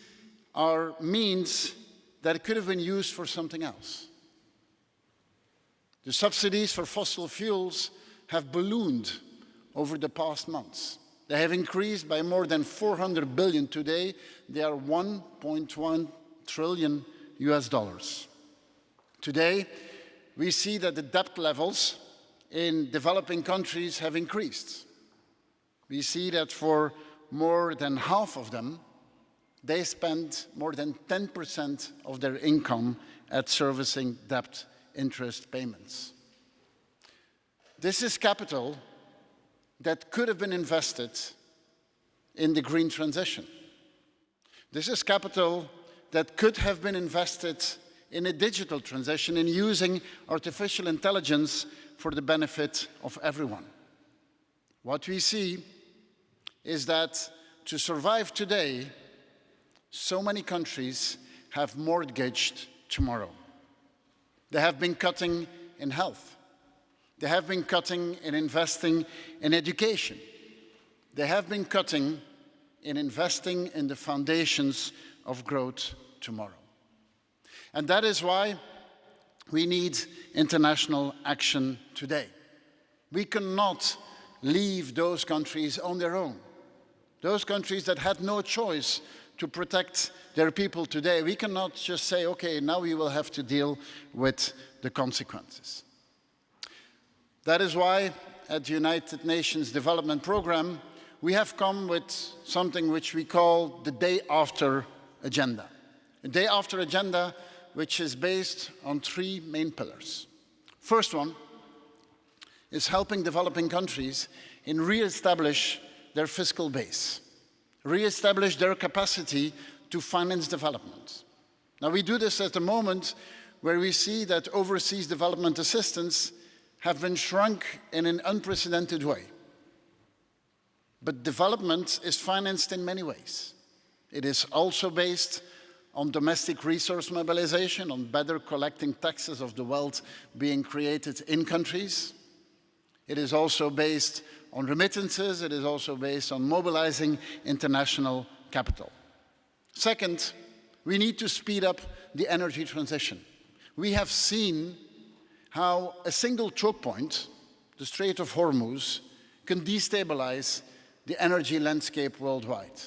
are means that could have been used for something else. The subsidies for fossil fuels have ballooned over the past months. They have increased by more than 400 billion. Today, they are 1.1 trillion US dollars. Today, we see that the debt levels in developing countries have increased. We see that for more than half of them, they spend more than 10% of their income at servicing debt interest payments. This is capital that could have been invested in the green transition. This is capital that could have been invested in a digital transition, in using artificial intelligence for the benefit of everyone. What we see is that to survive today, so many countries have mortgaged tomorrow. They have been cutting in health. They have been cutting in investing in education. They have been cutting in investing in the foundations of growth tomorrow. And that is why we need international action today. We cannot leave those countries on their own. Those countries that had no choice to protect their people today, we cannot just say, okay, now we will have to deal with the consequences. That is why at the United Nations Development Programme, we have come with something which we call the Day After Agenda. A Day After Agenda which is based on three main pillars. First one is helping developing countries in re-establish their fiscal base, re-establish their capacity to finance development. Now, we do this at a moment where we see that overseas development assistance have been shrunk in an unprecedented way. But development is financed in many ways. It is also based on domestic resource mobilization, on better collecting taxes of the wealth being created in countries. It is also based on remittances. It is also based on mobilizing international capital. Second, we need to speed up the energy transition. We have seen how a single choke point, the Strait of Hormuz, can destabilize the energy landscape worldwide.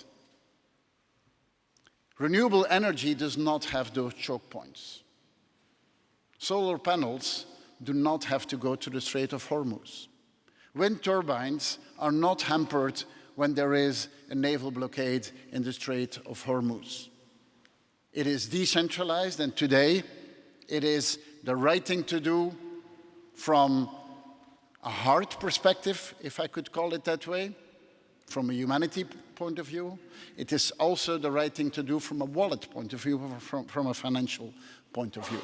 Renewable energy does not have those choke points. Solar panels do not have to go to the Strait of Hormuz. Wind turbines are not hampered when there is a naval blockade in the Strait of Hormuz. It is decentralized, and today it is the right thing to do from a heart perspective, if I could call it that way, from a humanity point of view. It is also the right thing to do from a wallet point of view, from a financial point of view.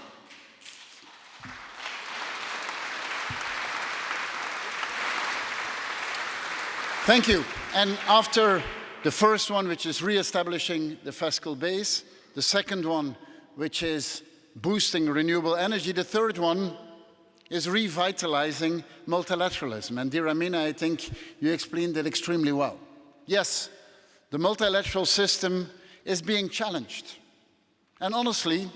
Thank you. And after the first one, which is re-establishing the fiscal base, the second one, which is boosting renewable energy, the third one is revitalizing multilateralism. And dear Amina, I think you explained it extremely well. Yes, the multilateral system is being challenged. And honestly,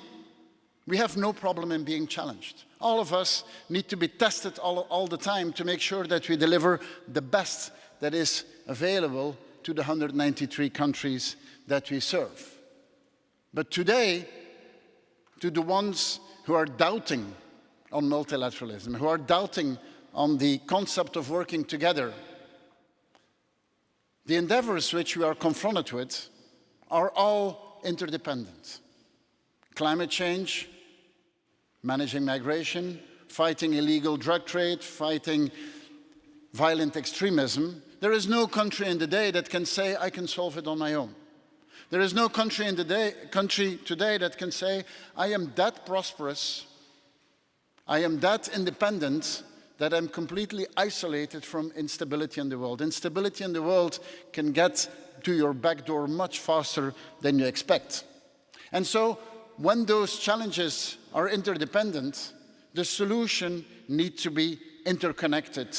we have no problem in being challenged. All of us need to be tested all the time to make sure that we deliver the best that is available to the 193 countries that we serve. But today, to the ones who are doubting on multilateralism, who are doubting on the concept of working together, the endeavors which we are confronted with are all interdependent. Climate change, managing migration, fighting illegal drug trade, fighting violent extremism. There is no country in the day that can say, I can solve it on my own. There is no country country today that can say, I am that prosperous, I am that independent, that I'm completely isolated from instability in the world. Instability in the world can get to your back door much faster than you expect. And so when those challenges are interdependent, the solution needs to be interconnected.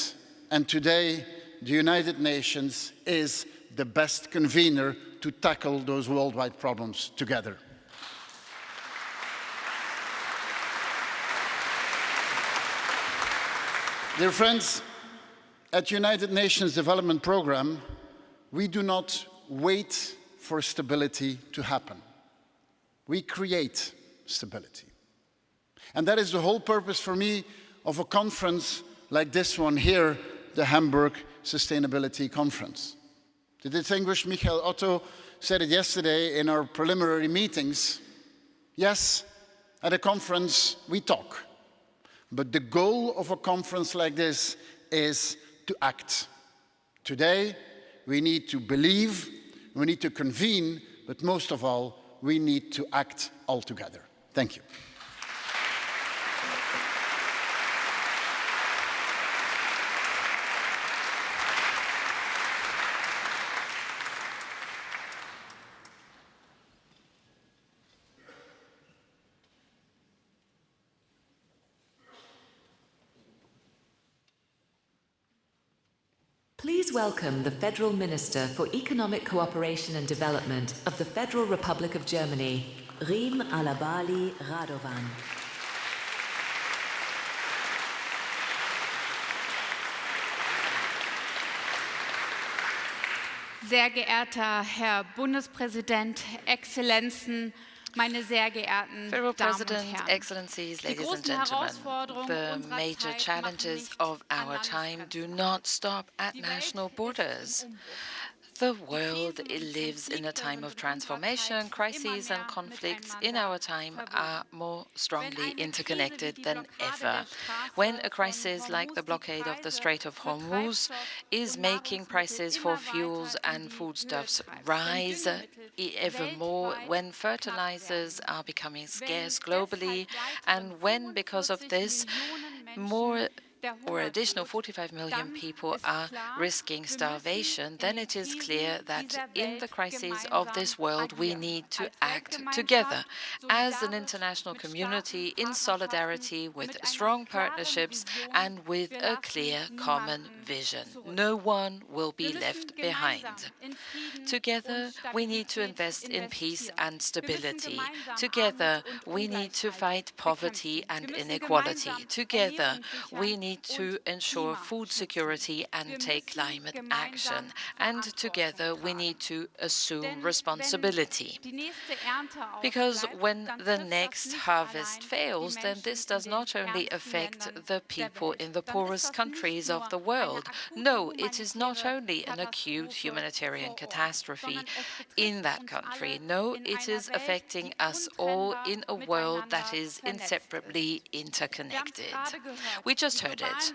And today, the United Nations is the best convener to tackle those worldwide problems together. Dear friends, at United Nations Development Programme, we do not wait for stability to happen. We create stability. And that is the whole purpose for me of a conference like this one here, the Hamburg Sustainability Conference. The distinguished Michael Otto said it yesterday in our preliminary meetings. Yes, at a conference we talk, but the goal of a conference like this is to act. Today, we need to believe, we need to convene, but most of all, we need to act all together. Thank you. Please welcome the Federal Minister for Economic Cooperation and Development of the Federal Republic of Germany, Reem Alabali Radovan. Sehr geehrter Herr Bundespräsident, Exzellenzen, meine sehr geehrten Federal Damen und President, Herren. Excellencies, ladies and gentlemen, the major challenges of our time do not stop at national borders. The world lives in a time of transformation. Crises and conflicts in our time are more strongly interconnected than ever. When a crisis like the blockade of the Strait of Hormuz is making prices for fuels and foodstuffs rise ever more, when fertilizers are becoming scarce globally, and when, because of this, more or additional 45 million people are risking starvation, then it is clear that in the crises of this world we need to act together as an international community in solidarity with strong partnerships and with a clear common vision. No one will be left behind. Together we need to invest in peace and stability. Together we need to fight poverty and inequality. Together we need to ensure food security and take climate action. And together we need to assume responsibility. Because when the next harvest fails, then this does not only affect the people in the poorest countries of the world. No, it is not only an acute humanitarian catastrophe in that country. No, it is affecting us all in a world that is inseparably interconnected. We just heard it.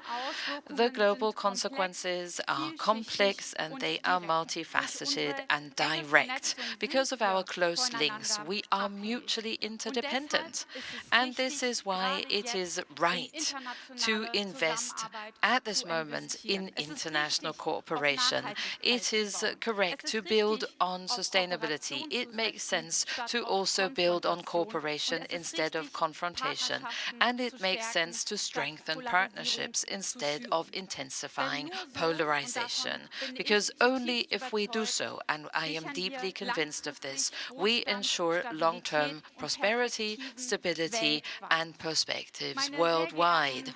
The global consequences are complex and they are multifaceted and direct. Because of our close links, we are mutually interdependent. And this is why it is right to invest at this moment in international cooperation. It is correct to build on sustainability. It makes sense to also build on cooperation instead of confrontation. And it makes sense to strengthen partnerships instead of intensifying polarization. Because only if we do so, and I am deeply convinced of this, we ensure long-term prosperity, stability, and perspectives worldwide.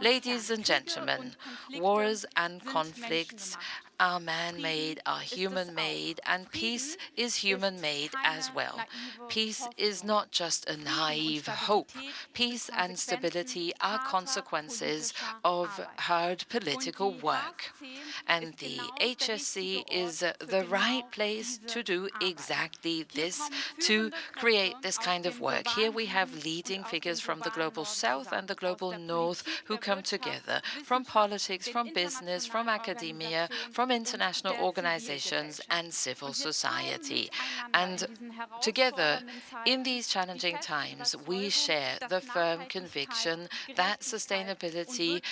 Ladies and gentlemen, wars and conflicts are man-made, are human-made, and peace is human-made as well. Peace is not just a naive hope. Peace and stability are consequences of hard political work. And the HSC is the right place to do exactly this, to create this kind of work. Here we have leading figures from the global south and the global north who come together, from politics, from business, from academia, from from international organizations and civil society. And together, in these challenging times, we share the firm conviction that sustainability,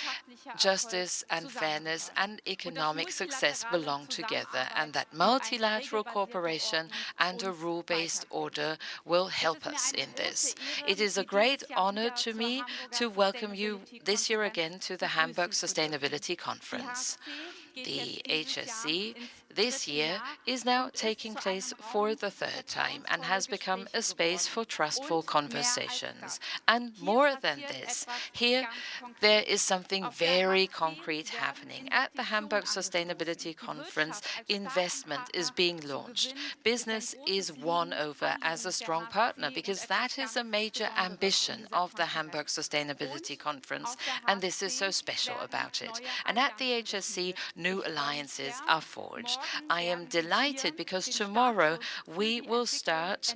justice and fairness and economic success belong together, and that multilateral cooperation and a rule-based order will help us in this. It is a great honor to me to welcome you this year again to the Hamburg Sustainability Conference. The HSC this year is now taking place for the third time and has become a space for trustful conversations. And more than this, here there is something very concrete happening. At the Hamburg Sustainability Conference, investment is being launched. Business is won over as a strong partner because that is a major ambition of the Hamburg Sustainability Conference, and this is so special about it. And at the HSC, new alliances are forged. I am delighted because tomorrow we will start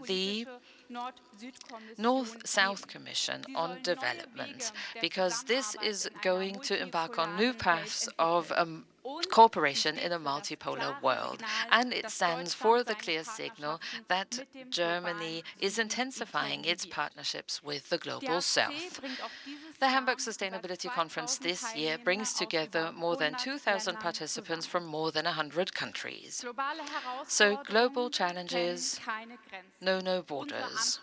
the North-South Commission on Development, because this is going to embark on new paths of cooperation in a multipolar world. And it stands for the clear signal that Germany is intensifying its partnerships with the Global South. The Hamburg Sustainability Conference this year brings together more than 2,000 participants from more than 100 countries. So global challenges know no borders,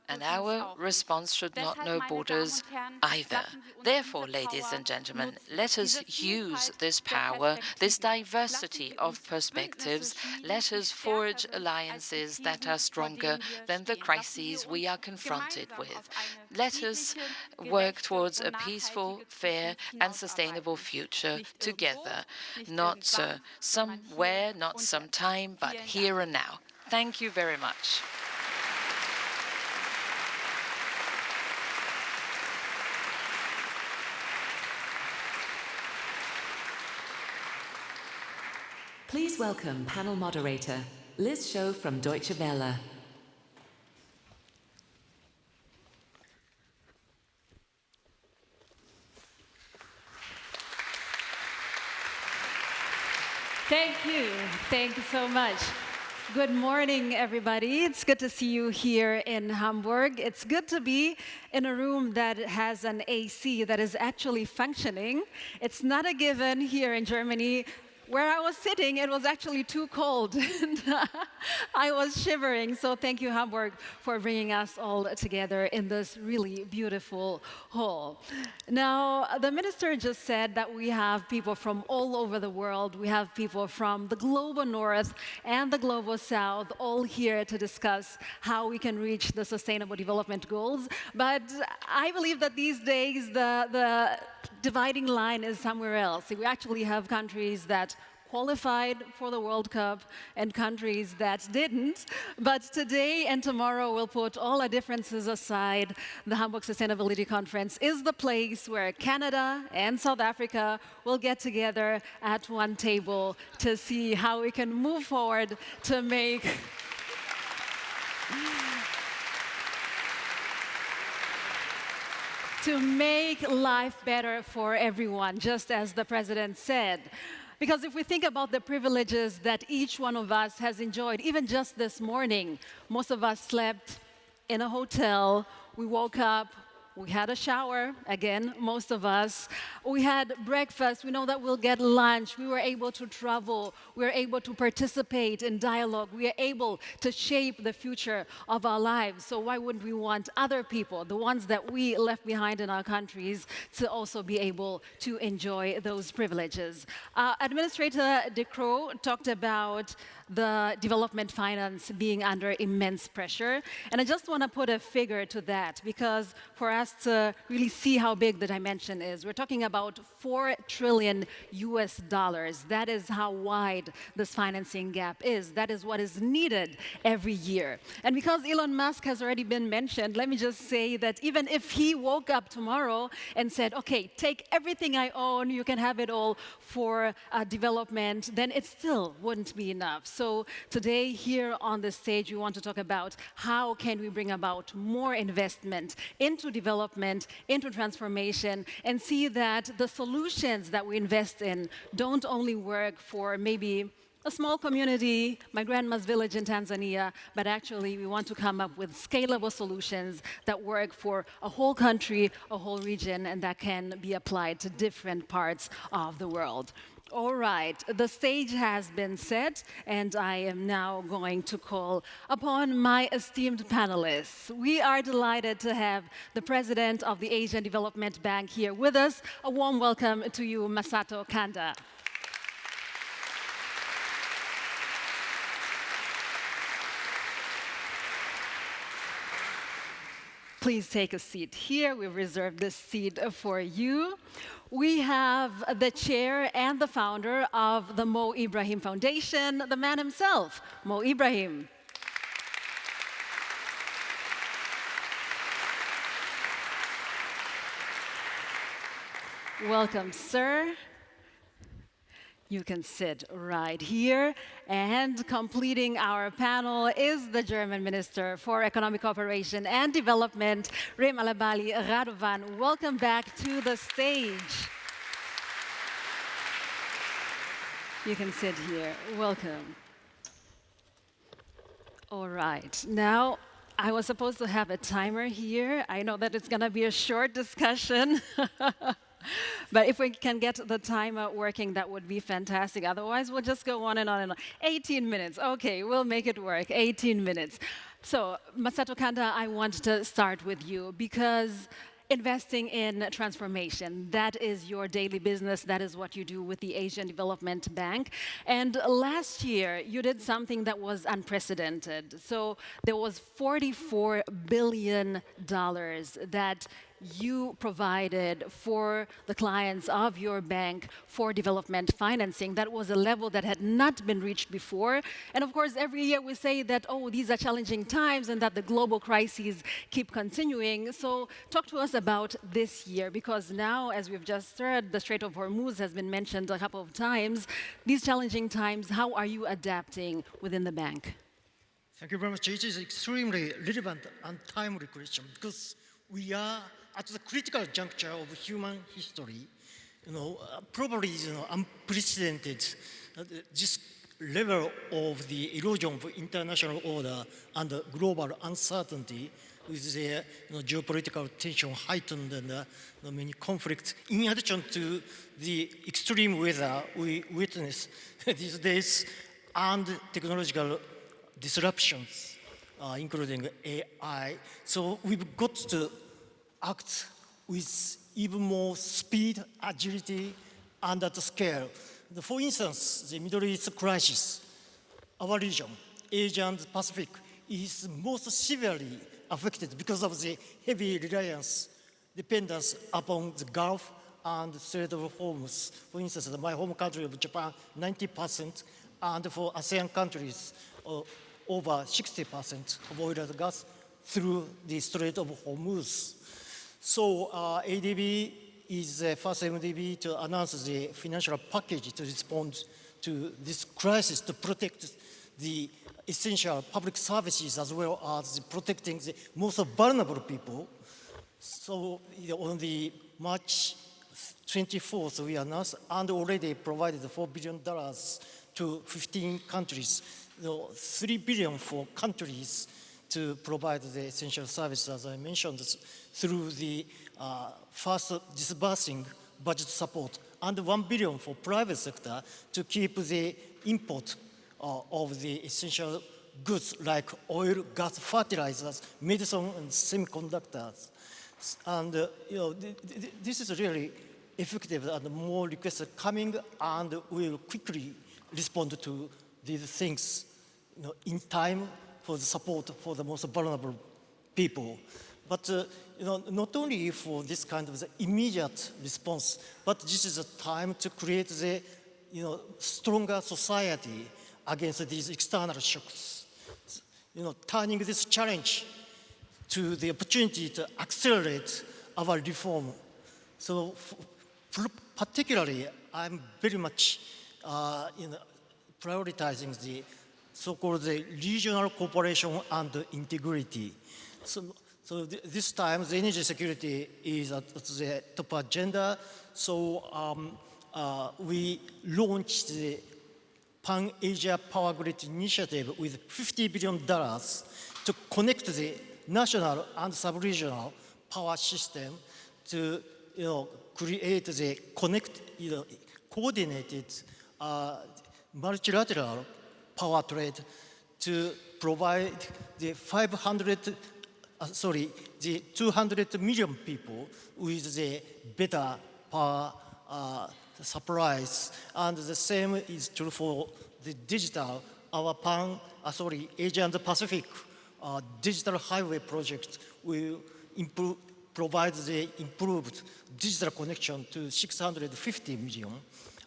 and our response should not know borders either. Therefore, ladies and gentlemen, let us use this power, this diversity of perspectives. Let us forge alliances that are stronger than the crises we are confronted with. Let us work towards a peaceful, fair and sustainable future together, not somewhere, not sometime, but here and now. Thank you very much. Please welcome panel moderator Shoo from Deutsche Welle. Thank you. Thank you so much. Good morning, everybody. It's good to see you here in Hamburg. It's good to be in a room that has an AC that is actually functioning. It's not a given here in Germany. Where I was sitting, it was actually too cold. I was shivering. So thank you, Hamburg, for bringing us all together in this really beautiful hall. Now, the minister just said that we have people from all over the world. We have people from the global north and the global south all here to discuss how we can reach the Sustainable Development Goals. But I believe that these days the dividing line is somewhere else. We actually have countries that qualified for the World Cup and countries that didn't. But today and tomorrow we'll put all our differences aside. The Hamburg Sustainability Conference is the place where Canada and South Africa will get together at one table to see how we can move forward to make life better for everyone, just as the president said. Because if we think about the privileges that each one of us has enjoyed, even just this morning, most of us slept in a hotel, we woke up, we had a shower, again, most of us. We had breakfast, we know that we'll get lunch, we were able to travel, we were able to participate in dialogue, we are able to shape the future of our lives. So why wouldn't we want other people, the ones that we left behind in our countries, to also be able to enjoy those privileges? Administrator Croo talked about the development finance being under immense pressure. And I just want to put a figure to that, because for us to really see how big the dimension is, we're talking about $4 trillion US. That is how wide this financing gap is. That is what is needed every year. And because Elon Musk has already been mentioned, let me just say that even if he woke up tomorrow and said, okay, take everything I own, you can have it all for development, then it still wouldn't be enough. So today here on the stage, we want to talk about how can we bring about more investment into development development into transformation and see that the solutions that we invest in don't only work for maybe a small community, my grandma's village in Tanzania, but actually we want to come up with scalable solutions that work for a whole country, a whole region, and that can be applied to different parts of the world. All right, the stage has been set, and I am now going to call upon my esteemed panelists. We are delighted to have the president of the Asian Development Bank here with us. A warm welcome to you, Masato Kanda. Please take a seat here. We've reserved this seat for you. We have the chair and the founder of the Mo Ibrahim Foundation, the man himself, Mo Ibrahim. Welcome, sir. You can sit right here. And completing our panel is the German Minister for Economic Cooperation and Development, Reem Alabali, Radovan. Welcome back to the stage. You can sit here. Welcome. All right. Now, I was supposed to have a timer here. I know that it's going to be a short discussion. But if we can get the timer working, that would be fantastic. Otherwise, we'll just go on and on and on. 18 minutes. Okay, we'll make it work. 18 minutes. So, Masato Kanda, I want to start with you because investing in transformation, that is your daily business. That is what you do with the Asian Development Bank. And last year, you did something that was unprecedented. So there was $44 billion that you provided for the clients of your bank for development financing. That was a level that had not been reached before. And of course, every year we say that, oh, these are challenging times and that the global crises keep continuing. So talk to us about this year, because now, as we've just heard, the Strait of Hormuz has been mentioned a couple of times. These challenging times, how are you adapting within the bank? Thank you very much. It is extremely relevant and timely question because we are at the critical juncture of human history. Probably unprecedented. This level of the erosion of international order and global uncertainty with the geopolitical tension heightened and many conflicts. In addition to the extreme weather we witness these days and technological disruptions, including AI. So we've got to act with even more speed, agility, and at scale. For instance, the Middle East crisis, our region, Asia and Pacific, is most severely affected because of the heavy dependence upon the Gulf and the Strait of Hormuz. For instance, my home country of Japan, 90%, and for ASEAN countries, over 60% of oil and gas through the Strait of Hormuz. So ADB is the first MDB to announce the financial package to respond to this crisis, to protect the essential public services as well as protecting the most vulnerable people. So on the March 24th, we announced and already provided $4 billion to 15 countries, $3 billion for countries to provide the essential services, as I mentioned, through the first disbursing budget support, and $1 billion for private sector to keep the import of the essential goods like oil, gas, fertilizers, medicine, and semiconductors. And this is really effective, and more requests are coming, and we will quickly respond to these things in time for the support for the most vulnerable people. But not only for this kind of the immediate response, but this is a time to create the stronger society against these external shocks. Turning this challenge to the opportunity to accelerate our reform. So particularly, I'm very much prioritizing the so-called regional cooperation and integrity. So So this time, the energy security is at the top agenda. So we launched the Pan-Asia Power Grid Initiative with $50 billion to connect the national and sub-regional power system to create the coordinated multilateral power trade to provide the 200 million people with the better power supplies. And the same is true for the digital, our Asia and the Pacific digital highway project will provide the improved digital connection to 650 million.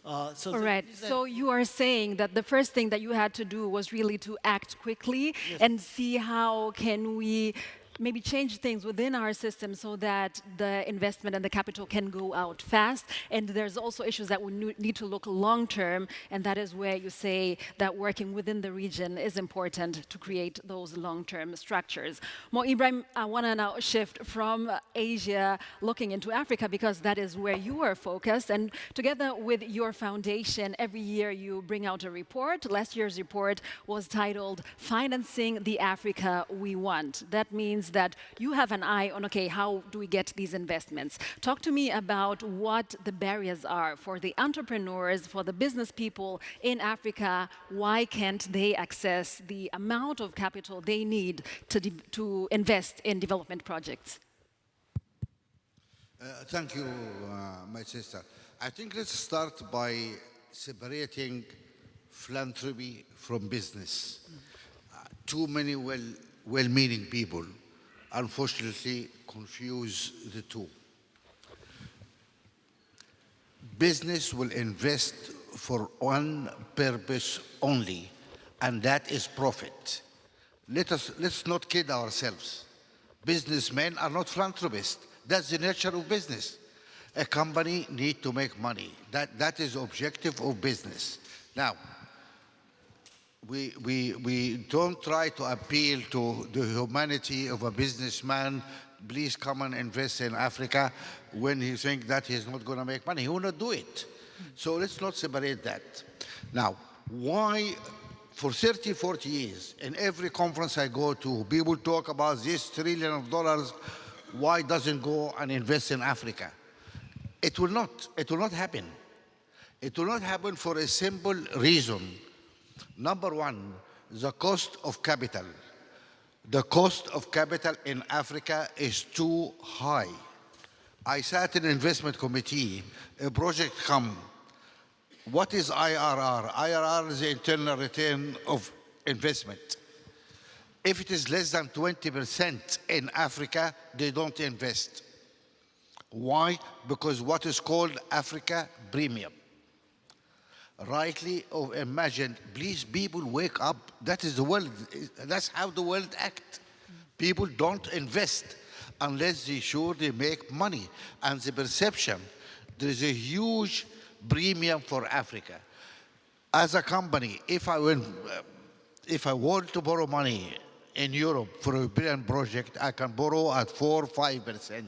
All right, so you are saying that the first thing that you had to do was really to act quickly and see how can we maybe change things within our system so that the investment and the capital can go out fast. And there's also issues that we need to look long term, and that is where you say that working within the region is important to create those long-term structures. Ibrahim, I want to now shift from Asia looking into Africa, because that is where you are focused. And together with your foundation, every year you bring out a report. Last year's report was titled Financing the Africa We Want. That means that you have an eye on, okay, how do we get these investments? Talk to me about what the barriers are for the entrepreneurs, for the business people in Africa. Why can't they access the amount of capital they need to invest in development projects? Thank you, my sister. I think let's start by separating philanthropy from business. Too many well-meaning people unfortunately confuse the two. Business will invest for one purpose only, and that is profit. Let's not kid ourselves. Businessmen are not philanthropists. That's the nature of business. A company needs to make money. That is the objective of business. Now, we don't try to appeal to the humanity of a businessman. Please come and invest in Africa when he thinks that he's not going to make money. He will not do it. So let's not separate that. Now, why for 30, 40 years, in every conference I go to, people talk about this $1 trillion. Why doesn't go and invest in Africa? It will not happen. It will not happen for a simple reason. Number one, the cost of capital. The cost of capital in Africa is too high. I sat in an investment committee, a project come. What is IRR? IRR is the internal return of investment. If it is less than 20% in Africa, they don't invest. Why? Because what is called Africa premium. Rightly imagined, please people wake up. That is the world. That's how the world acts. People don't invest unless they're sure they make money. And the perception, there is a huge premium for Africa. As a company, if I want to borrow money in Europe for a European project, I can borrow at 4 or 5%.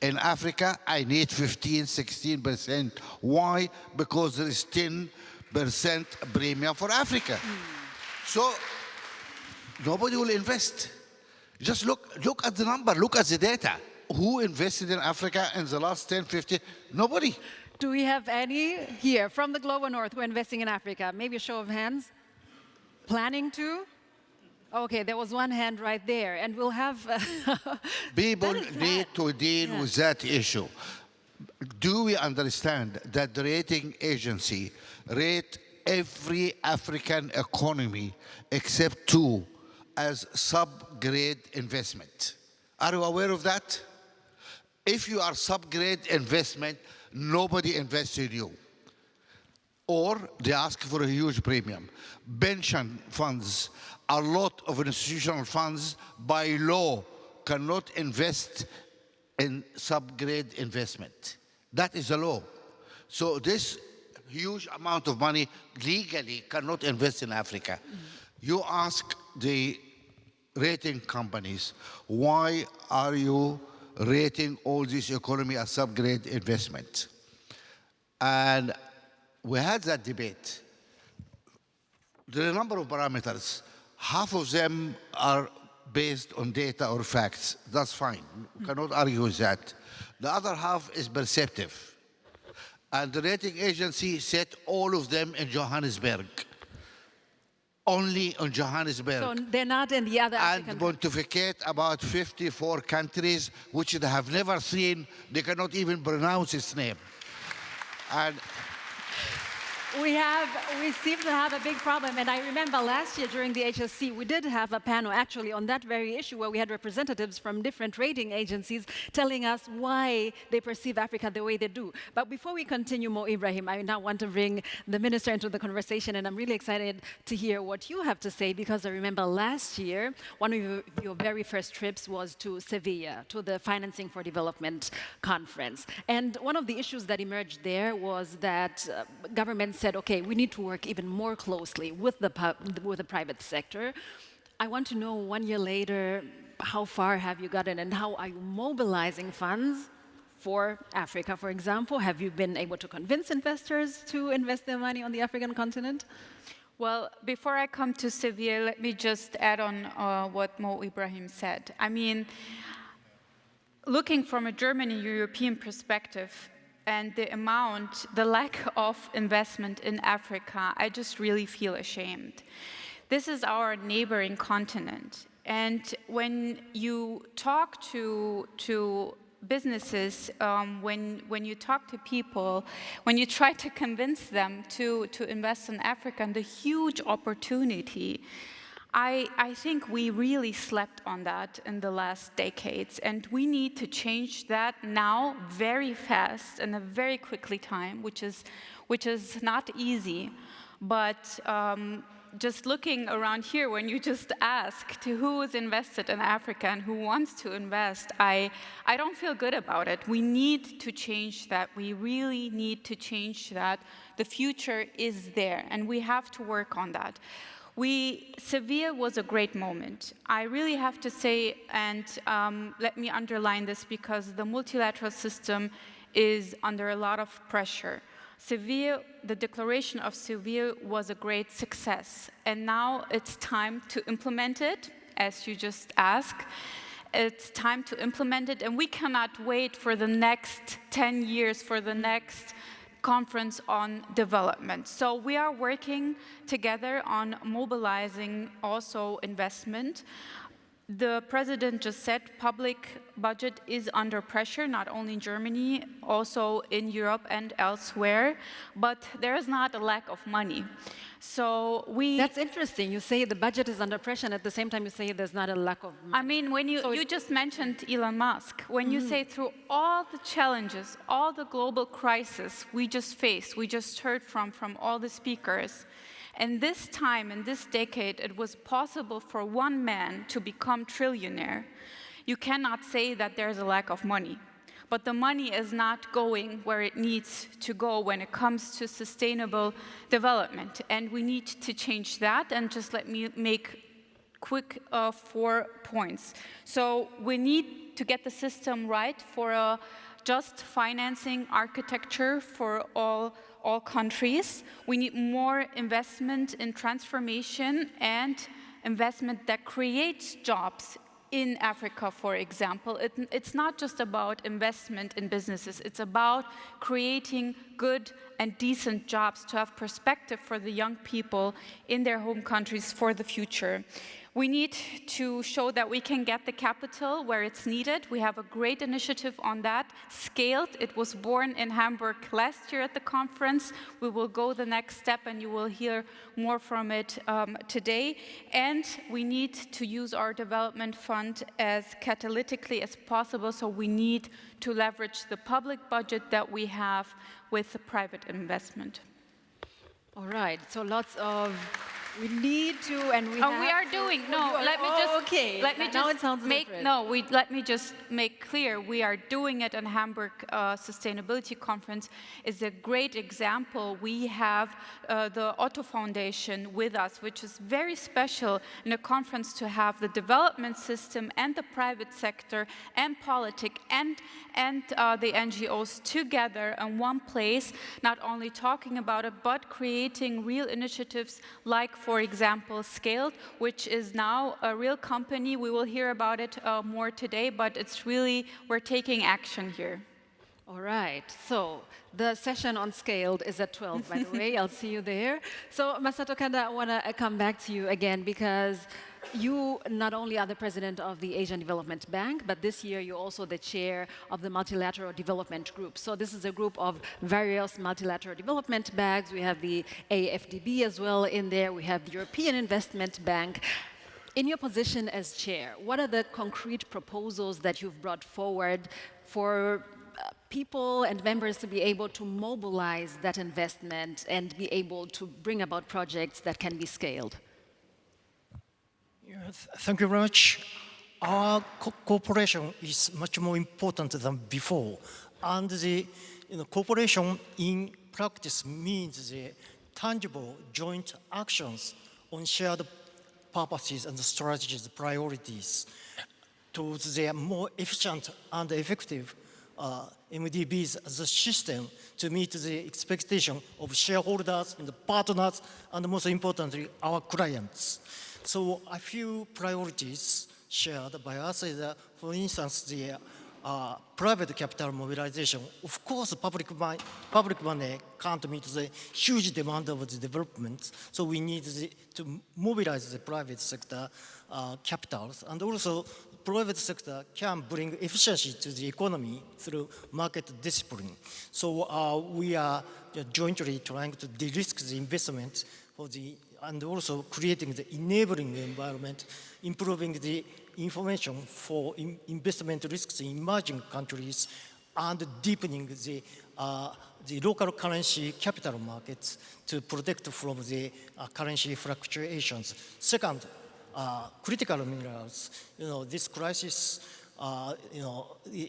In Africa, I need 15, 16%. Why? Because there is 10% premium for Africa. So nobody will invest. Just look at the number, look at the data. Who invested in Africa in the last 10, 15? Nobody. Do we have any here from the global north who are investing in Africa? Maybe a show of hands. Planning to? Okay, there was one hand right there, and we'll have... People need to deal with that issue. Do we understand that the rating agency rate every African economy except 2 as sub-grade investment? Are you aware of that? If you are sub-grade investment, nobody invests in you. Or they ask for a huge premium. Pension funds, a lot of institutional funds by law cannot invest in sub-grade investment. That is the law. So this huge amount of money legally cannot invest in Africa. You ask the rating companies, why are you rating all this economy as subgrade investment? And we had that debate. There are a number of parameters. Half of them are based on data or facts. That's fine. We cannot argue with that. The other half is perceptive. And the rating agency set all of them in Johannesburg. Only in Johannesburg. So they're not in the other African and pontificate about 54 countries which they have never seen. They cannot even pronounce its name. And we seem to have a big problem. And I remember last year during the HSC, we did have a panel actually on that very issue where we had representatives from different rating agencies telling us why they perceive Africa the way they do. But before we continue more, Ibrahim, I now want to bring the minister into the conversation, and I'm really excited to hear what you have to say, because I remember last year, one of your very first trips was to Sevilla, to the Financing for Development conference. And one of the issues that emerged there was that governments said, okay, we need to work even more closely with the private sector. I want to know, 1 year later, how far have you gotten and how are you mobilizing funds for Africa, for example? Have you been able to convince investors to invest their money on the African continent? Well, before I come to Sevilla, let me just add on what Mo Ibrahim said. I mean, looking from a German and European perspective, and the lack of investment in Africa, I just really feel ashamed. This is our neighboring continent. And when you talk to businesses, when you talk to people, when you try to convince them to invest in Africa and the huge opportunity, I think we really slept on that in the last decades, and we need to change that now very fast in a very quickly time, which is not easy. But just looking around here, when you just ask to who is invested in Africa and who wants to invest, I don't feel good about it. We need to change that. We really need to change that. The future is there, and we have to work on that. Sevilla was a great moment. I really have to say, and let me underline this because the multilateral system is under a lot of pressure. Sevilla, the declaration of Sevilla was a great success, and now it's time to implement it, as you just asked. It's time to implement it, and we cannot wait for the next 10 years, for the next conference on development. So we are working together on mobilizing also investment. The president just said public budget is under pressure, not only in Germany, also in Europe and elsewhere, but there is not a lack of money. So That's interesting. You say the budget is under pressure, and at the same time you say there's not a lack of money. I mean, when you just mentioned Elon Musk, when you say through all the challenges, all the global crisis we just faced, we just heard from all the speakers, and this time, in this decade, it was possible for one man to become trillionaire. You cannot say that there's a lack of money. But the money is not going where it needs to go when it comes to sustainable development. And we need to change that. And just let me make quick 4 points. So we need to get the system right for a just financing architecture for all countries. We need more investment in transformation and investment that creates jobs in Africa, for example. It's not just about investment in businesses. It's about creating good and decent jobs to have perspective for the young people in their home countries for the future. We need to show that we can get the capital where it's needed. We have a great initiative on that, scaled. It was born in Hamburg last year at the conference. We will go the next step, and you will hear more from it today. And we need to use our development fund as catalytically as possible, so we need to leverage the public budget that we have with the private investment. All right, so lots of We need to, and we have we are to. doing. No, Let me just make clear. We are doing it in Hamburg Sustainability Conference. Is a great example. We have the Otto Foundation with us, which is very special in a conference to have the development system and the private sector and politics and the NGOs together in one place, not only talking about it, but creating real initiatives like, for example, Scaled, which is now a real company. We will hear about it more today, but it's really, we're taking action here. All right, so the session on Scaled is at 12, by the way. I'll see you there. So, Masato, Kanda, I want to come back to you again because you not only are the president of the Asian Development Bank, but this year you're also the chair of the Multilateral Development Group. So this is a group of various multilateral development banks. We have the AFDB as well in there. We have the European Investment Bank. In your position as chair, what are the concrete proposals that you've brought forward for people and members to be able to mobilize that investment and be able to bring about projects that can be scaled? Thank you very much. Our cooperation is much more important than before. And the cooperation in practice means the tangible joint actions on shared purposes and strategies, priorities towards the more efficient and effective MDBs as a system to meet the expectation of shareholders and partners and most importantly, our clients. So a few priorities shared by us is, for instance, the private capital mobilization. Of course, public money can't meet the huge demand of the development, so we need to mobilize the private sector capitals, and also private sector can bring efficiency to the economy through market discipline. So we are jointly trying to de-risk the investment for and also creating the enabling environment, improving the information for investment risks in emerging countries, and deepening the local currency capital markets to protect from the currency fluctuations. Second, critical minerals. This crisis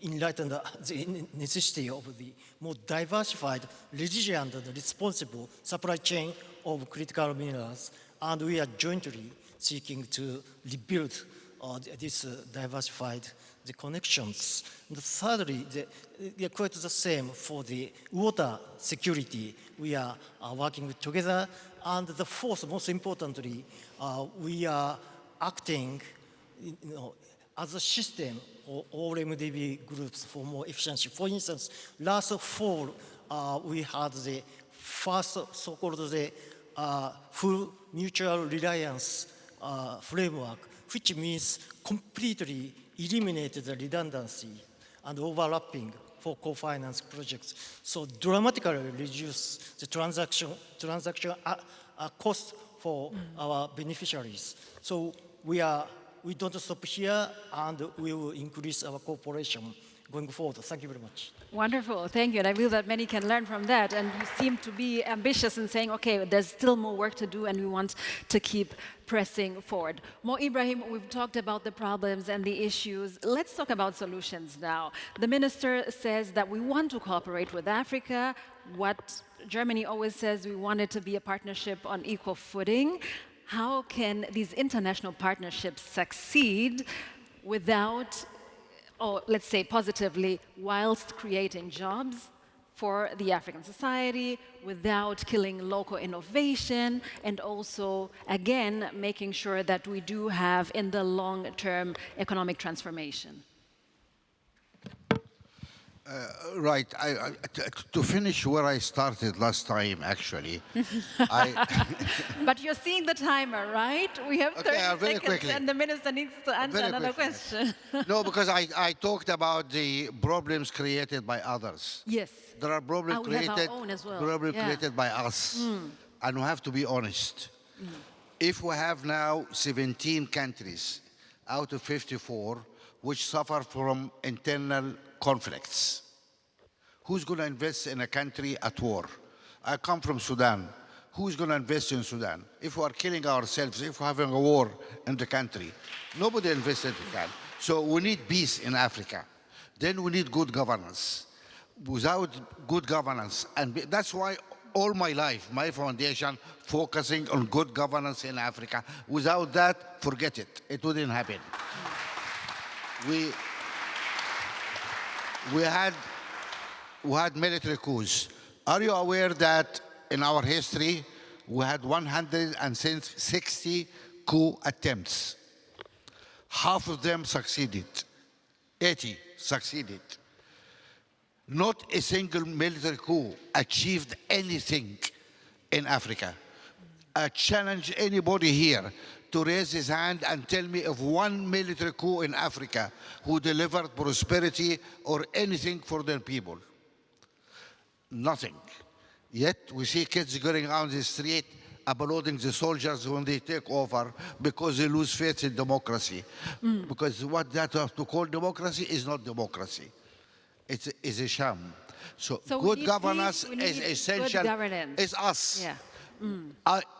enlightened the necessity of the more diversified, resilient, and responsible supply chain of critical minerals, and we are jointly seeking to rebuild this diversified connections. And thirdly, they are quite the same for the water security. We are working together, and the fourth, most importantly, we are acting as a system for all MDB groups for more efficiency. For instance, last fall, we had the first so-called full mutual reliance framework, which means completely eliminated the redundancy and overlapping for co-finance projects. So dramatically reduce the transaction cost for our beneficiaries. So we don't stop here, and we will increase our cooperation going forward. Thank you very much. Wonderful, thank you. And I believe that many can learn from that. And you seem to be ambitious in saying, okay, there's still more work to do, and we want to keep pressing forward. Ibrahim, we've talked about the problems and the issues. Let's talk about solutions now. The minister says that we want to cooperate with Africa. What Germany always says, we want it to be a partnership on equal footing. How can these international partnerships succeed without, or let's say positively, whilst creating jobs for the African society, without killing local innovation, and also, again, making sure that we do have in the long-term economic transformation? Right. To finish where I started last time, actually. But you're seeing the timer, right? We have 30 seconds, quickly. And the minister needs to answer another question. No, because I talked about the problems created by others. Yes. There are problems created by us, and we have to be honest. If we have now 17 countries out of 54 which suffer from internal conflicts, who's going to invest in a country at war? I come from Sudan. who's going to invest in Sudan? If we are killing ourselves, if we're having a war in the country, nobody invested in that. So we need peace in Africa. Then we need good governance. Without good governance, and that's why all my life, my foundation focusing on good governance in Africa. Without that, forget it. It wouldn't happen. We had military coups. Are you aware that in our history, we had 160 coup attempts? Half of them succeeded. 80 succeeded. Not a single military coup achieved anything in Africa. I challenge anybody here to raise his hand and tell me of one military coup in Africa who delivered prosperity or anything for their people. Nothing. Yet we see kids going around the street applauding the soldiers when they take over because they lose faith in democracy. Because what that have to call democracy is not democracy. It's a sham. So good governance is essential. It's us. Yeah.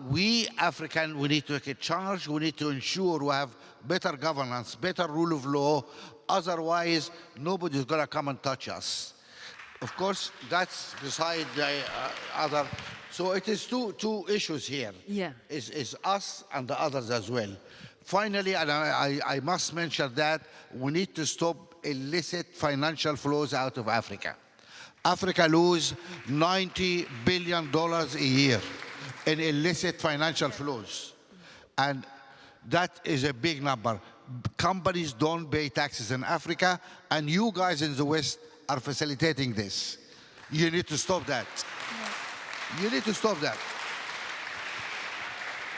We African, we need to take a charge. We need to ensure we have better governance, better rule of law. Otherwise, nobody's going to come and touch us. Of course, that's beside the other. So it is two issues here. Yeah. It's us and the others as well. Finally, and I must mention that we need to stop illicit financial flows out of Africa. Africa loses $90 billion a year in illicit financial flows. And that is a big number. Companies don't pay taxes in Africa, and you guys in the West are facilitating this. You need to stop that. You need to stop that.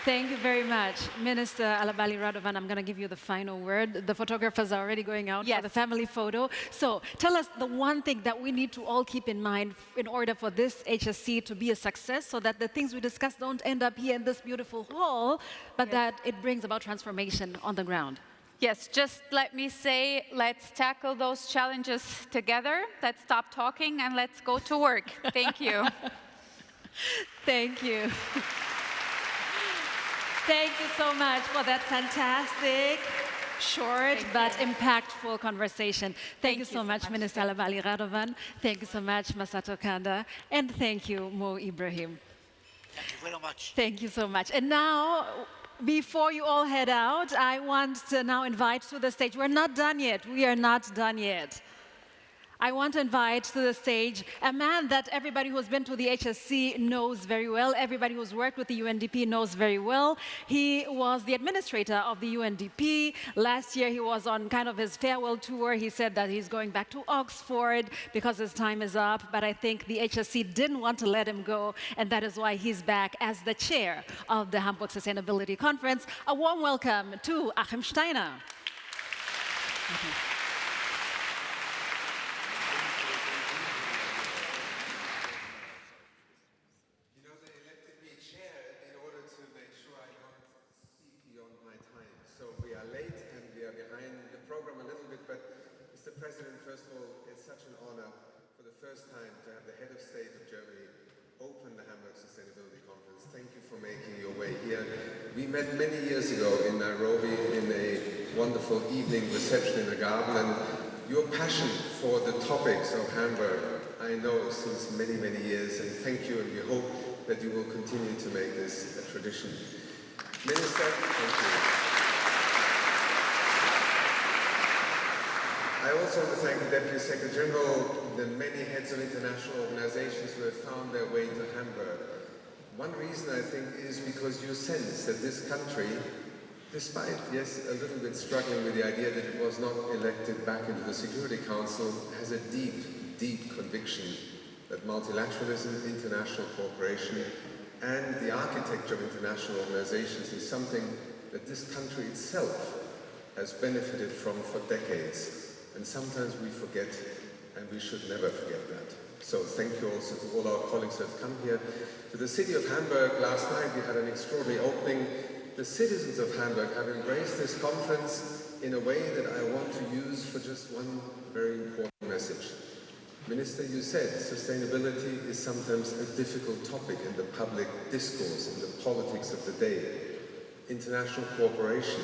Thank you very much. Minister Alabali Radovan, I'm going to give you the final word. The photographers are already going out for the family photo. So tell us the one thing that we need to all keep in mind in order for this HSC to be a success, so that the things we discuss don't end up here in this beautiful hall, but that it brings about transformation on the ground. Yes, just let me say, let's tackle those challenges together. Let's stop talking and let's go to work. Thank you. Thank you. Thank you so much for that fantastic, short, but impactful conversation. Thank you so much, Minister Alabali Radovan. Thank you so much, Masato Kanda. And thank you, Mo Ibrahim. Thank you very much. Thank you so much. And now, before you all head out, I want to now invite to the stage. We're not done yet. We are not done yet. I want to invite to the stage a man that everybody who's been to the HSC knows very well. Everybody who's worked with the UNDP knows very well. He was the administrator of the UNDP. Last year, he was on kind of his farewell tour. He said that he's going back to Oxford because his time is up. But I think the HSC didn't want to let him go, and that is why he's back as the chair of the Hamburg Sustainability Conference. A warm welcome to Achim Steiner. President, first of all, it's such an honor for the first time to have the head of state of Germany open the Hamburg Sustainability Conference. Thank you for making your way here. We met many years ago in Nairobi in a wonderful evening reception in a garden, and your passion for the topics of Hamburg, I know since many, many years, and thank you, and we hope that you will continue to make this a tradition. Minister, thank you. I also want to thank the Deputy Secretary General, the many heads of international organizations who have found their way to Hamburg. One reason, I think, is because you sense that this country, despite, yes, a little bit struggling with the idea that it was not elected back into the Security Council, has a deep, deep conviction that multilateralism, international cooperation, and the architecture of international organizations is something that this country itself has benefited from for decades. And sometimes we forget, and we should never forget that. So thank you also to all our colleagues who have come here. To the city of Hamburg, last night we had an extraordinary opening. The citizens of Hamburg have embraced this conference in a way that I want to use for just one very important message. Minister, you said sustainability is sometimes a difficult topic in the public discourse, in the politics of the day. International cooperation.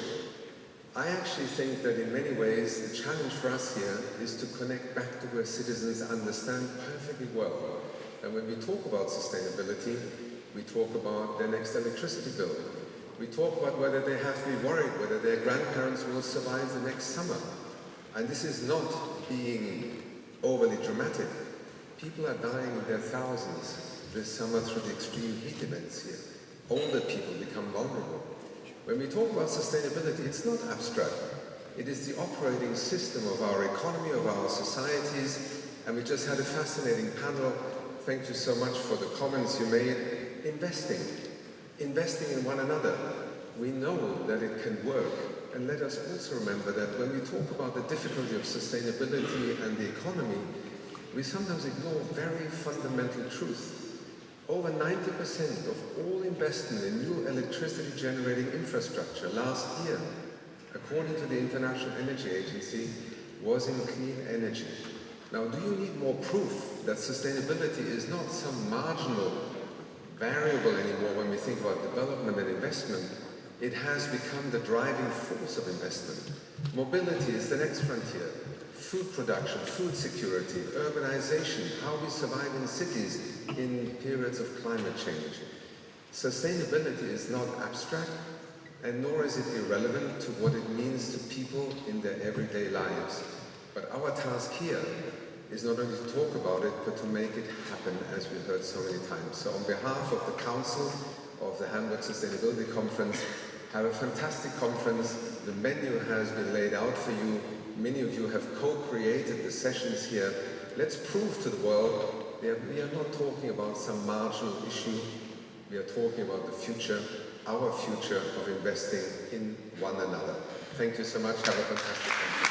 I actually think that in many ways the challenge for us here is to connect back to where citizens understand perfectly well. And when we talk about sustainability, we talk about their next electricity bill. We talk about whether they have to be worried, whether their grandparents will survive the next summer. And this is not being overly dramatic. People are dying in their thousands this summer through the extreme heat events here. Older people become vulnerable. When we talk about sustainability, it's not abstract. It is the operating system of our economy, of our societies, and we just had a fascinating panel. Thank you so much for the comments you made. Investing in one another. We know that it can work. And let us also remember that when we talk about the difficulty of sustainability and the economy, we sometimes ignore very fundamental truth. Over 90% of all investment in new electricity generating infrastructure last year, according to the International Energy Agency, was in clean energy. Now, do you need more proof that sustainability is not some marginal variable anymore when we think about development and investment? It has become the driving force of investment. Mobility is the next frontier. Food production, food security, urbanization, how we survive in cities in periods of climate change. Sustainability is not abstract, and nor is it irrelevant to what it means to people in their everyday lives. But our task here is not only to talk about it, but to make it happen, as we heard so many times. So on behalf of the Council of the Hamburg Sustainability Conference, have a fantastic conference. The menu has been laid out for you. Many of you have co-created the sessions here. Let's prove to the world that we are not talking about some marginal issue. We are talking about the future, our future of investing in one another. Thank you so much. Have a fantastic conference.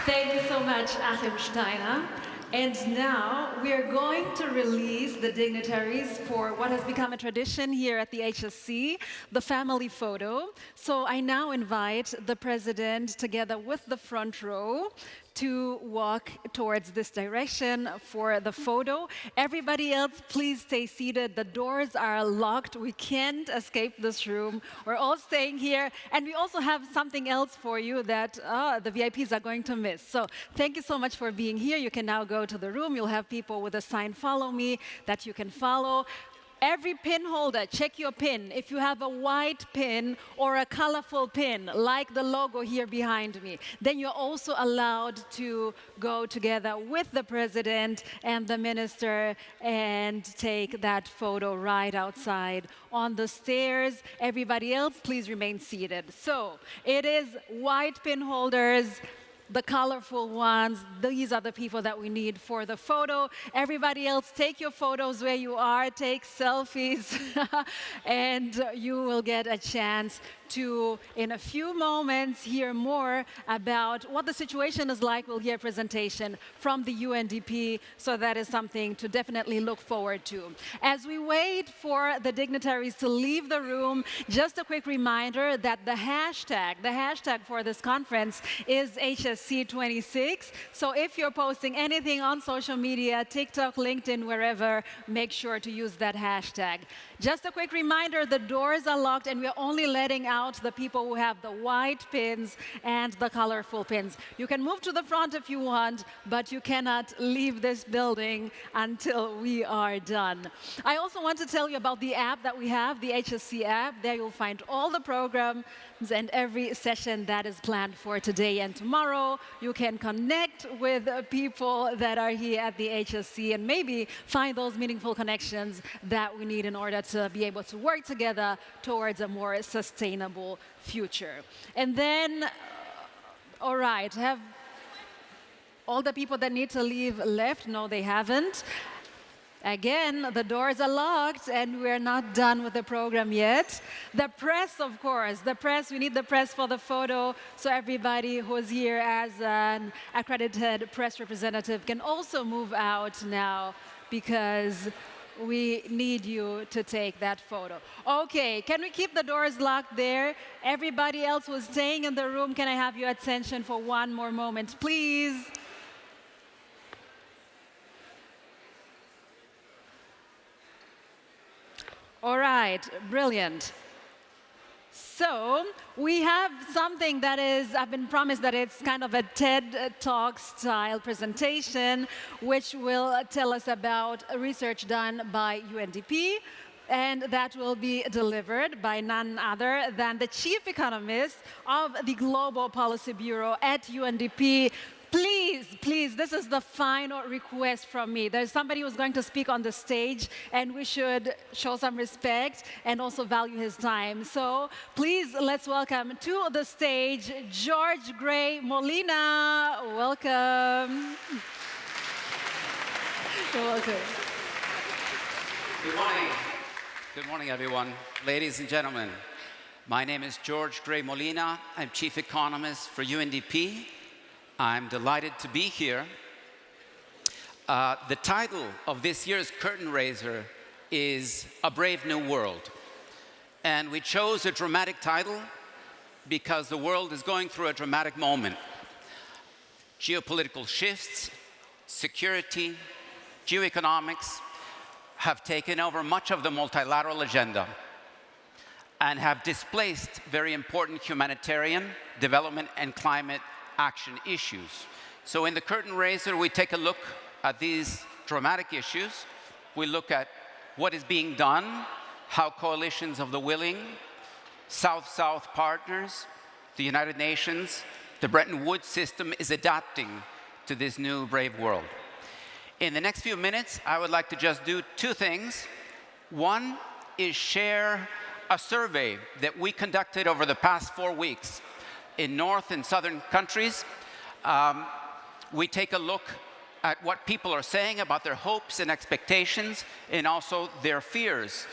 Thank you so much, Achim Steiner. And now we are going to release the dignitaries for what has become a tradition here at the HSC, the family photo. So I now invite the president together with the front row to walk towards this direction for the photo. Everybody else, please stay seated. The doors are locked. We can't escape this room. We're all staying here. And we also have something else for you that the VIPs are going to miss. So thank you so much for being here. You can now go to the room. You'll have people with a sign, "Follow me," that you can follow. Every pin holder, check your pin. If you have a white pin or a colorful pin, like the logo here behind me, then you're also allowed to go together with the president and the minister and take that photo right outside on the stairs. Everybody else, please remain seated. So it is white pin holders, the colorful ones. These are the people that we need for the photo. Everybody else, take your photos where you are, take selfies, and you will get a chance to, in a few moments, hear more about what the situation is like. We'll hear a presentation from the UNDP, so that is something to definitely look forward to. As we wait for the dignitaries to leave the room, just a quick reminder that the hashtag for this conference is HSC2026. So if you're posting anything on social media, TikTok, LinkedIn, wherever, make sure to use that hashtag. Just a quick reminder, the doors are locked and we're only letting out the people who have the white pins and the colorful pins. You can move to the front if you want, but you cannot leave this building until we are done. I also want to tell you about the app that we have, the HSC app. There you'll find all the programs and every session that is planned for today and tomorrow. You can connect with people that are here at the HSC and maybe find those meaningful connections that we need in order to be able to work together towards a more sustainable future. And then, all right, have all the people that need to leave left? No, they haven't. Again, the doors are locked and we're not done with the program yet. The press, of course, we need the press for the photo, so everybody who's here as an accredited press representative can also move out now, because we need you to take that photo. Okay, can we keep the doors locked there? Everybody else who's staying in the room, can I have your attention for one more moment, please? All right, brilliant. So we have something that is, I've been promised that it's kind of a TED Talk style presentation, which will tell us about research done by UNDP, and that will be delivered by none other than the chief economist of the Global Policy Bureau at UNDP. Please, please, this is the final request from me. There's somebody who's going to speak on the stage, and we should show some respect and also value his time. So please, let's welcome to the stage George Gray Molina. Welcome. You're welcome. Good morning. Good morning, everyone. Ladies and gentlemen, my name is George Gray Molina. I'm chief economist for UNDP. I'm delighted to be here. The title of this year's curtain raiser is A Brave New World. And we chose a dramatic title because the world is going through a dramatic moment. Geopolitical shifts, security, geoeconomics have taken over much of the multilateral agenda and have displaced very important humanitarian, development, and climate action issues. So in the curtain raiser, we take a look at these dramatic issues. We look at what is being done, how coalitions of the willing, South-South partners, the United Nations, the Bretton Woods system is adapting to this new brave world. In the next few minutes, I would like to just do two things. One is share a survey that we conducted over the past 4 weeks in North and Southern countries. We take a look at what people are saying about their hopes and expectations and also their fears,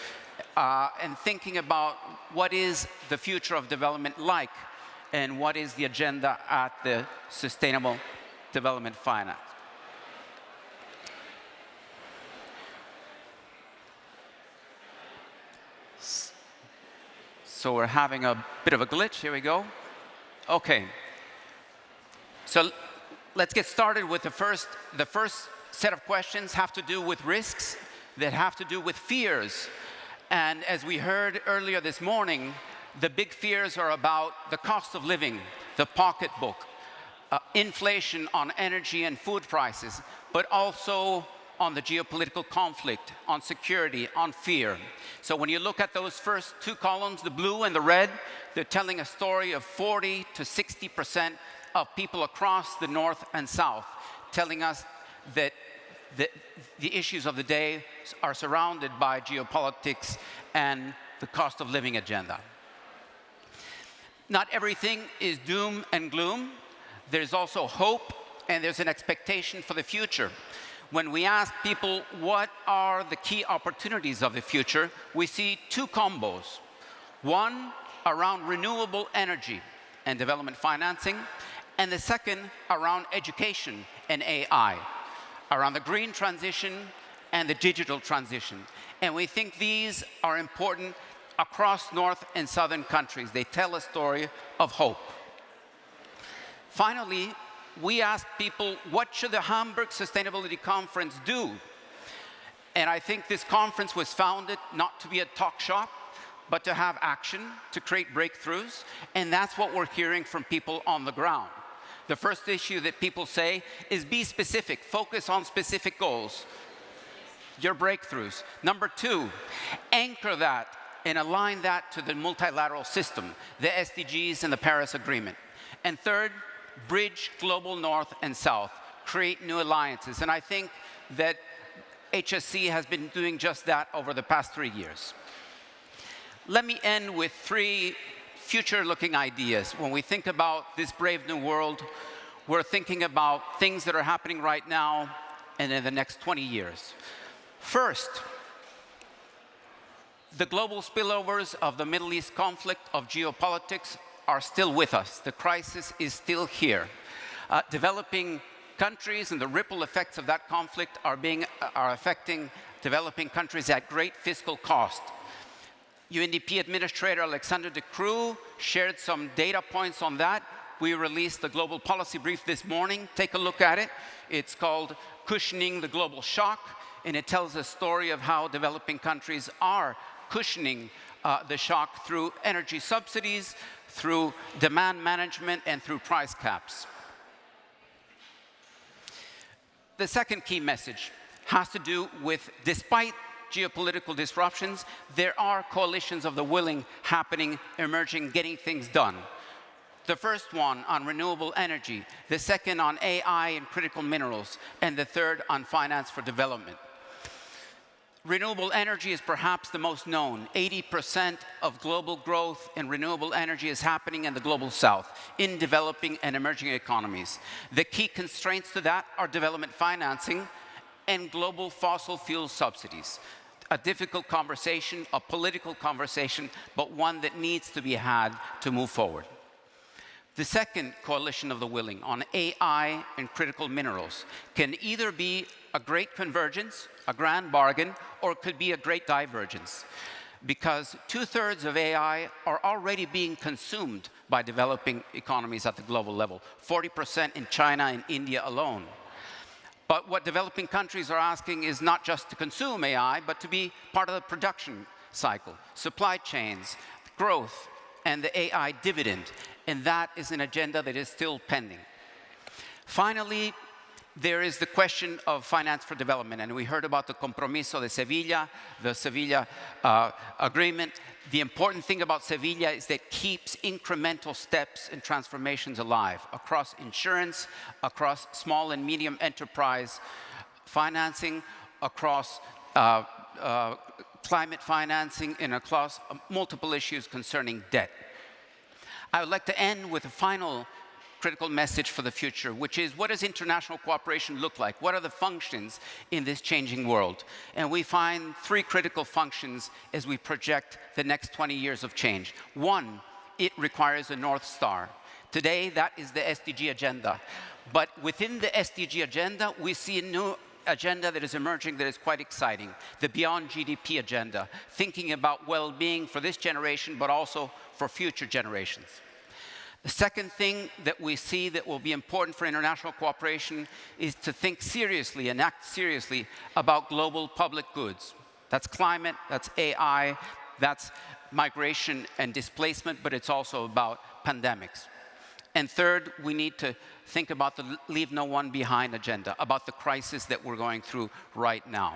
and thinking about what is the future of development like and what is the agenda at the Sustainable Development Finance. So we're having a bit of a glitch. Here we go. Okay. So let's get started with the first set of questions have to do with risks, that have to do with fears. And as we heard earlier this morning, the big fears are about the cost of living, the pocketbook, inflation on energy and food prices, but also on the geopolitical conflict, on security, on fear. So when you look at those first two columns, the blue and the red, they're telling a story of 40 to 60% of people across the North and South, telling us that the issues of the day are surrounded by geopolitics and the cost of living agenda. Not everything is doom and gloom. There's also hope, and there's an expectation for the future. When we ask people what are the key opportunities of the future, we see two combos. One around renewable energy and development financing, and the second around education and AI, around the green transition and the digital transition. And we think these are important across North and Southern countries. They tell a story of hope. Finally, we asked people, what should the Hamburg Sustainability Conference do? And I think this conference was founded not to be a talk shop, but to have action, to create breakthroughs. And that's what we're hearing from people on the ground. The first issue that people say is be specific, focus on specific goals, your breakthroughs. Number two, anchor that and align that to the multilateral system, the SDGs and the Paris Agreement. And third, bridge global North and South, create new alliances. And I think that HSC has been doing just that over the past 3 years. Let me end with three future-looking ideas. When we think about this brave new world, we're thinking about things that are happening right now and in the next 20 years. First, the global spillovers of the Middle East conflict, of geopolitics, are still with us. The crisis is still here. Developing countries and the ripple effects of that conflict are affecting developing countries at great fiscal cost. UNDP Administrator Alexander de Croo shared some data points on that. We released the global policy brief this morning. Take a look at it. It's called Cushioning the Global Shock, and it tells a story of how developing countries are cushioning the shock through energy subsidies, through demand management, and through price caps. The second key message has to do with, despite geopolitical disruptions, there are coalitions of the willing happening, emerging, getting things done. The first one on renewable energy, the second on AI and critical minerals, and the third on finance for development. Renewable energy is perhaps the most known. 80% of global growth in renewable energy is happening in the global south, in developing and emerging economies. The key constraints to that are development financing and global fossil fuel subsidies. A difficult conversation, a political conversation, but one that needs to be had to move forward. The second coalition of the willing on AI and critical minerals can either be a great convergence, a grand bargain, or it could be a great divergence, because 2/3 of AI are already being consumed by developing economies at the global level, 40% in China and India alone. But what developing countries are asking is not just to consume AI, but to be part of the production cycle, supply chains, growth, and the AI dividend. And that is an agenda that is still pending. Finally, there is the question of finance for development. And we heard about the Compromiso de Sevilla, the Sevilla agreement. The important thing about Sevilla is that it keeps incremental steps and transformations alive across insurance, across small and medium enterprise financing, across climate financing, and across multiple issues concerning debt. I would like to end with a final critical message for the future, which is, what does international cooperation look like? What are the functions in this changing world? And we find three critical functions as we project the next 20 years of change. One, it requires a North Star. Today, that is the SDG agenda. But within the SDG agenda, we see a new agenda that is emerging that is quite exciting, the Beyond GDP agenda, thinking about well-being for this generation, but also for future generations. The second thing that we see that will be important for international cooperation is to think seriously and act seriously about global public goods. That's climate, that's AI, that's migration and displacement, but it's also about pandemics. And third, we need to think about the Leave No One Behind agenda, about the crisis that we're going through right now.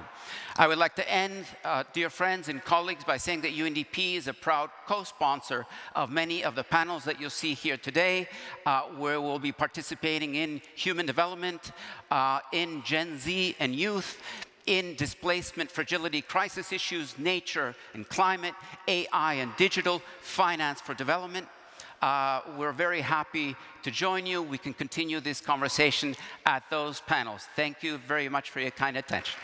I would like to end, dear friends and colleagues, by saying that UNDP is a proud co-sponsor of many of the panels that you'll see here today, where we'll be participating in human development, in Gen Z and youth, in displacement, fragility, crisis issues, nature and climate, AI and digital, finance for development. We're very happy to join you. We can continue this conversation at those panels. Thank you very much for your kind attention.